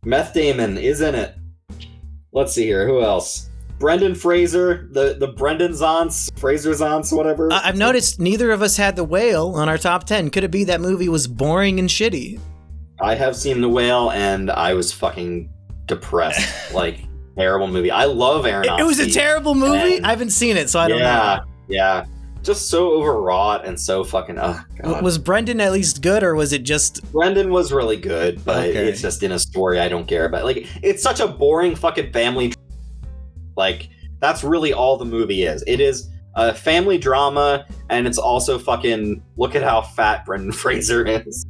[SPEAKER 2] Meth Damon is in it. Let's see here. Who else? Brendan Fraser, the Brendan Zants, Fraser Zants, whatever.
[SPEAKER 1] I've noticed neither of us had The Whale on our top 10. Could it be that movie was boring and shitty?
[SPEAKER 2] I have seen The Whale, and I was fucking depressed. Like, terrible movie. I love Aronofsky.
[SPEAKER 1] It was a terrible movie? I haven't seen it, so I don't know.
[SPEAKER 2] Yeah. Just so overwrought and so fucking, oh, God.
[SPEAKER 1] Was Brendan at least good, or was it just...
[SPEAKER 2] Brendan was really good, but it's just in a story I don't care about. Like, it's such a boring fucking family... Like, that's really all the movie is. It is a family drama, and it's also fucking, look at how fat Brendan Fraser is.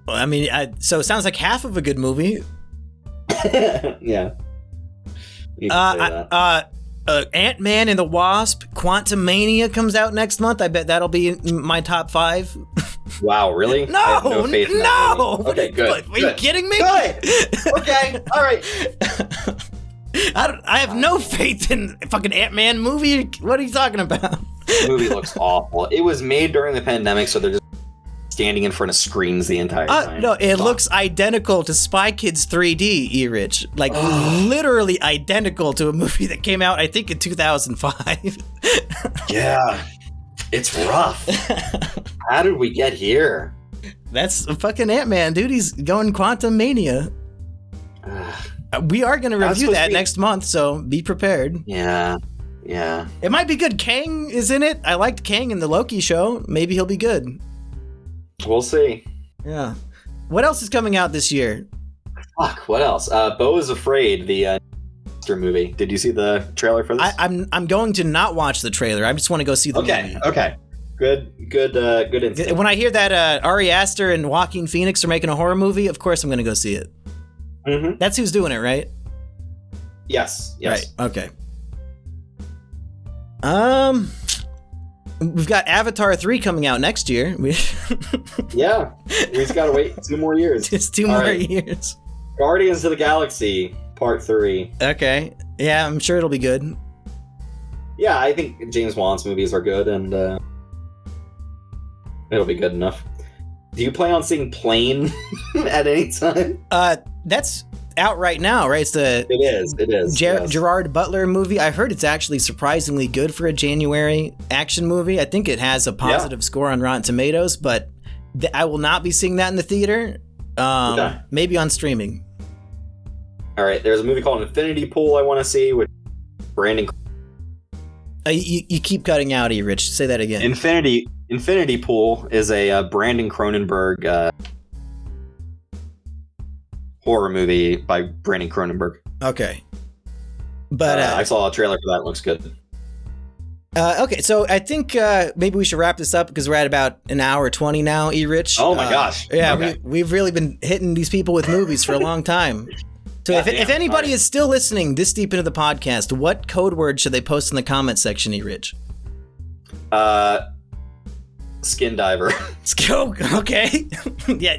[SPEAKER 1] Well, I mean, so it sounds like half of a good movie.
[SPEAKER 2] Yeah.
[SPEAKER 1] Ant-Man and the Wasp, Quantumania comes out next month. I bet that'll be in my top 5.
[SPEAKER 2] Wow, really?
[SPEAKER 1] No,
[SPEAKER 2] I have no faith in that movie. Okay, good.
[SPEAKER 1] Are you kidding me?
[SPEAKER 2] Good. Okay, all right.
[SPEAKER 1] I have no faith in fucking Ant-Man movie. What are you talking about?
[SPEAKER 2] The movie looks awful. It was made during the pandemic, so they're just standing in front of screens the entire time.
[SPEAKER 1] No, it looks identical to Spy Kids 3D, Erich. Like, literally identical to a movie that came out, I think, in 2005.
[SPEAKER 2] Yeah. It's rough. How did we get here?
[SPEAKER 1] That's fucking Ant-Man, dude. He's going Quantumania. We are going to review that next month, so be prepared.
[SPEAKER 2] Yeah.
[SPEAKER 1] It might be good. Kang is in it. I liked Kang in the Loki show. Maybe he'll be good.
[SPEAKER 2] We'll see.
[SPEAKER 1] Yeah. What else is coming out this year?
[SPEAKER 2] Fuck, what else? Beau is Afraid, the movie. Did you see the trailer for this?
[SPEAKER 1] I'm going to not watch the trailer. I just want to go see the movie.
[SPEAKER 2] Okay. Good instinct.
[SPEAKER 1] When I hear that Ari Aster and Joaquin Phoenix are making a horror movie, of course I'm going to go see it.
[SPEAKER 2] Mm-hmm.
[SPEAKER 1] That's who's doing it, right?
[SPEAKER 2] Yes.
[SPEAKER 1] Right. Okay. We've got Avatar 3 coming out next year.
[SPEAKER 2] Yeah. We just gotta wait 2 more years.
[SPEAKER 1] Just 2 more years.
[SPEAKER 2] Guardians of the Galaxy Part 3.
[SPEAKER 1] Okay. Yeah, I'm sure it'll be good.
[SPEAKER 2] Yeah, I think James Wan's movies are good, and it'll be good enough. Do you plan on seeing Plane at any time?
[SPEAKER 1] That's out right now, right?
[SPEAKER 2] It is. Yes.
[SPEAKER 1] Gerard Butler movie. I heard it's actually surprisingly good for a January action movie. I think it has a positive score on Rotten Tomatoes, but I will not be seeing that in the theater. Maybe on streaming.
[SPEAKER 2] All right, there's a movie called Infinity Pool I want to see with Brandon.
[SPEAKER 1] You keep cutting out, Erich. Say that again.
[SPEAKER 2] Infinity Pool is a Brandon Cronenberg horror movie by Brandon Cronenberg.
[SPEAKER 1] Okay. But
[SPEAKER 2] I saw a trailer for that. It looks good.
[SPEAKER 1] Okay, so I think maybe we should wrap this up because we're at about an hour 20 now, Erich.
[SPEAKER 2] Oh my gosh.
[SPEAKER 1] Yeah,
[SPEAKER 2] okay.
[SPEAKER 1] we've really been hitting these people with movies for a long time. So if anybody is still listening this deep into the podcast, what code word should they post in the comment section, Erich?
[SPEAKER 2] Skin diver.
[SPEAKER 1] Okay. Yeah.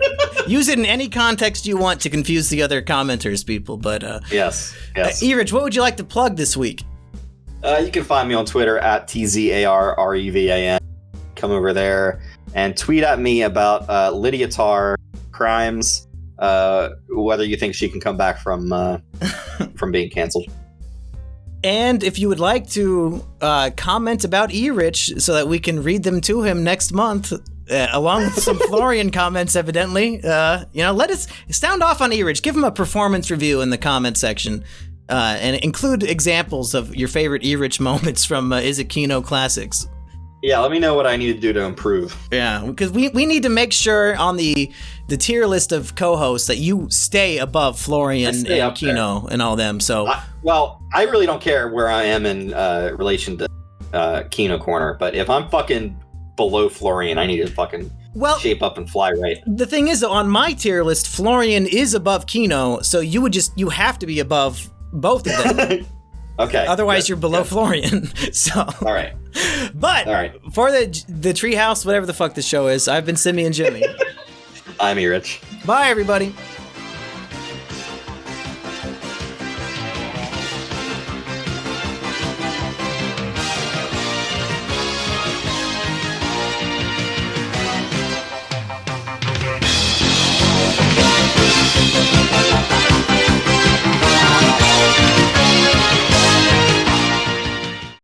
[SPEAKER 1] Use it in any context you want to confuse the other commenters, people. But
[SPEAKER 2] yes.
[SPEAKER 1] Erich, what would you like to plug this week?
[SPEAKER 2] You can find me on Twitter at TZARREVAN. Come over there and tweet at me about Lydia Tarr crimes. Whether you think she can come back from being canceled.
[SPEAKER 1] And if you would like to comment about Erich so that we can read them to him next month, along with some Florian comments, evidently, let us sound off on Erich. Give him a performance review in the comment section, and include examples of your favorite Erich moments from Is It Kino Classics.
[SPEAKER 2] Yeah, let me know what I need to do to improve. Yeah,
[SPEAKER 1] because we need to make sure on the tier list of co-hosts that you stay above Florian and Kino and all them. So,
[SPEAKER 2] I really don't care where I am in relation to Kino Corner, but if I'm fucking below Florian, I need to fucking shape up and fly right.
[SPEAKER 1] The thing is, on my tier list, Florian is above Kino, so you have to be above both of them.
[SPEAKER 2] Okay.
[SPEAKER 1] Otherwise, you're below Florian. So.
[SPEAKER 2] All right.
[SPEAKER 1] But for the Treehouse, whatever the fuck this show is, I've been Simian Jimmy.
[SPEAKER 2] I'm Erich.
[SPEAKER 1] Bye, everybody.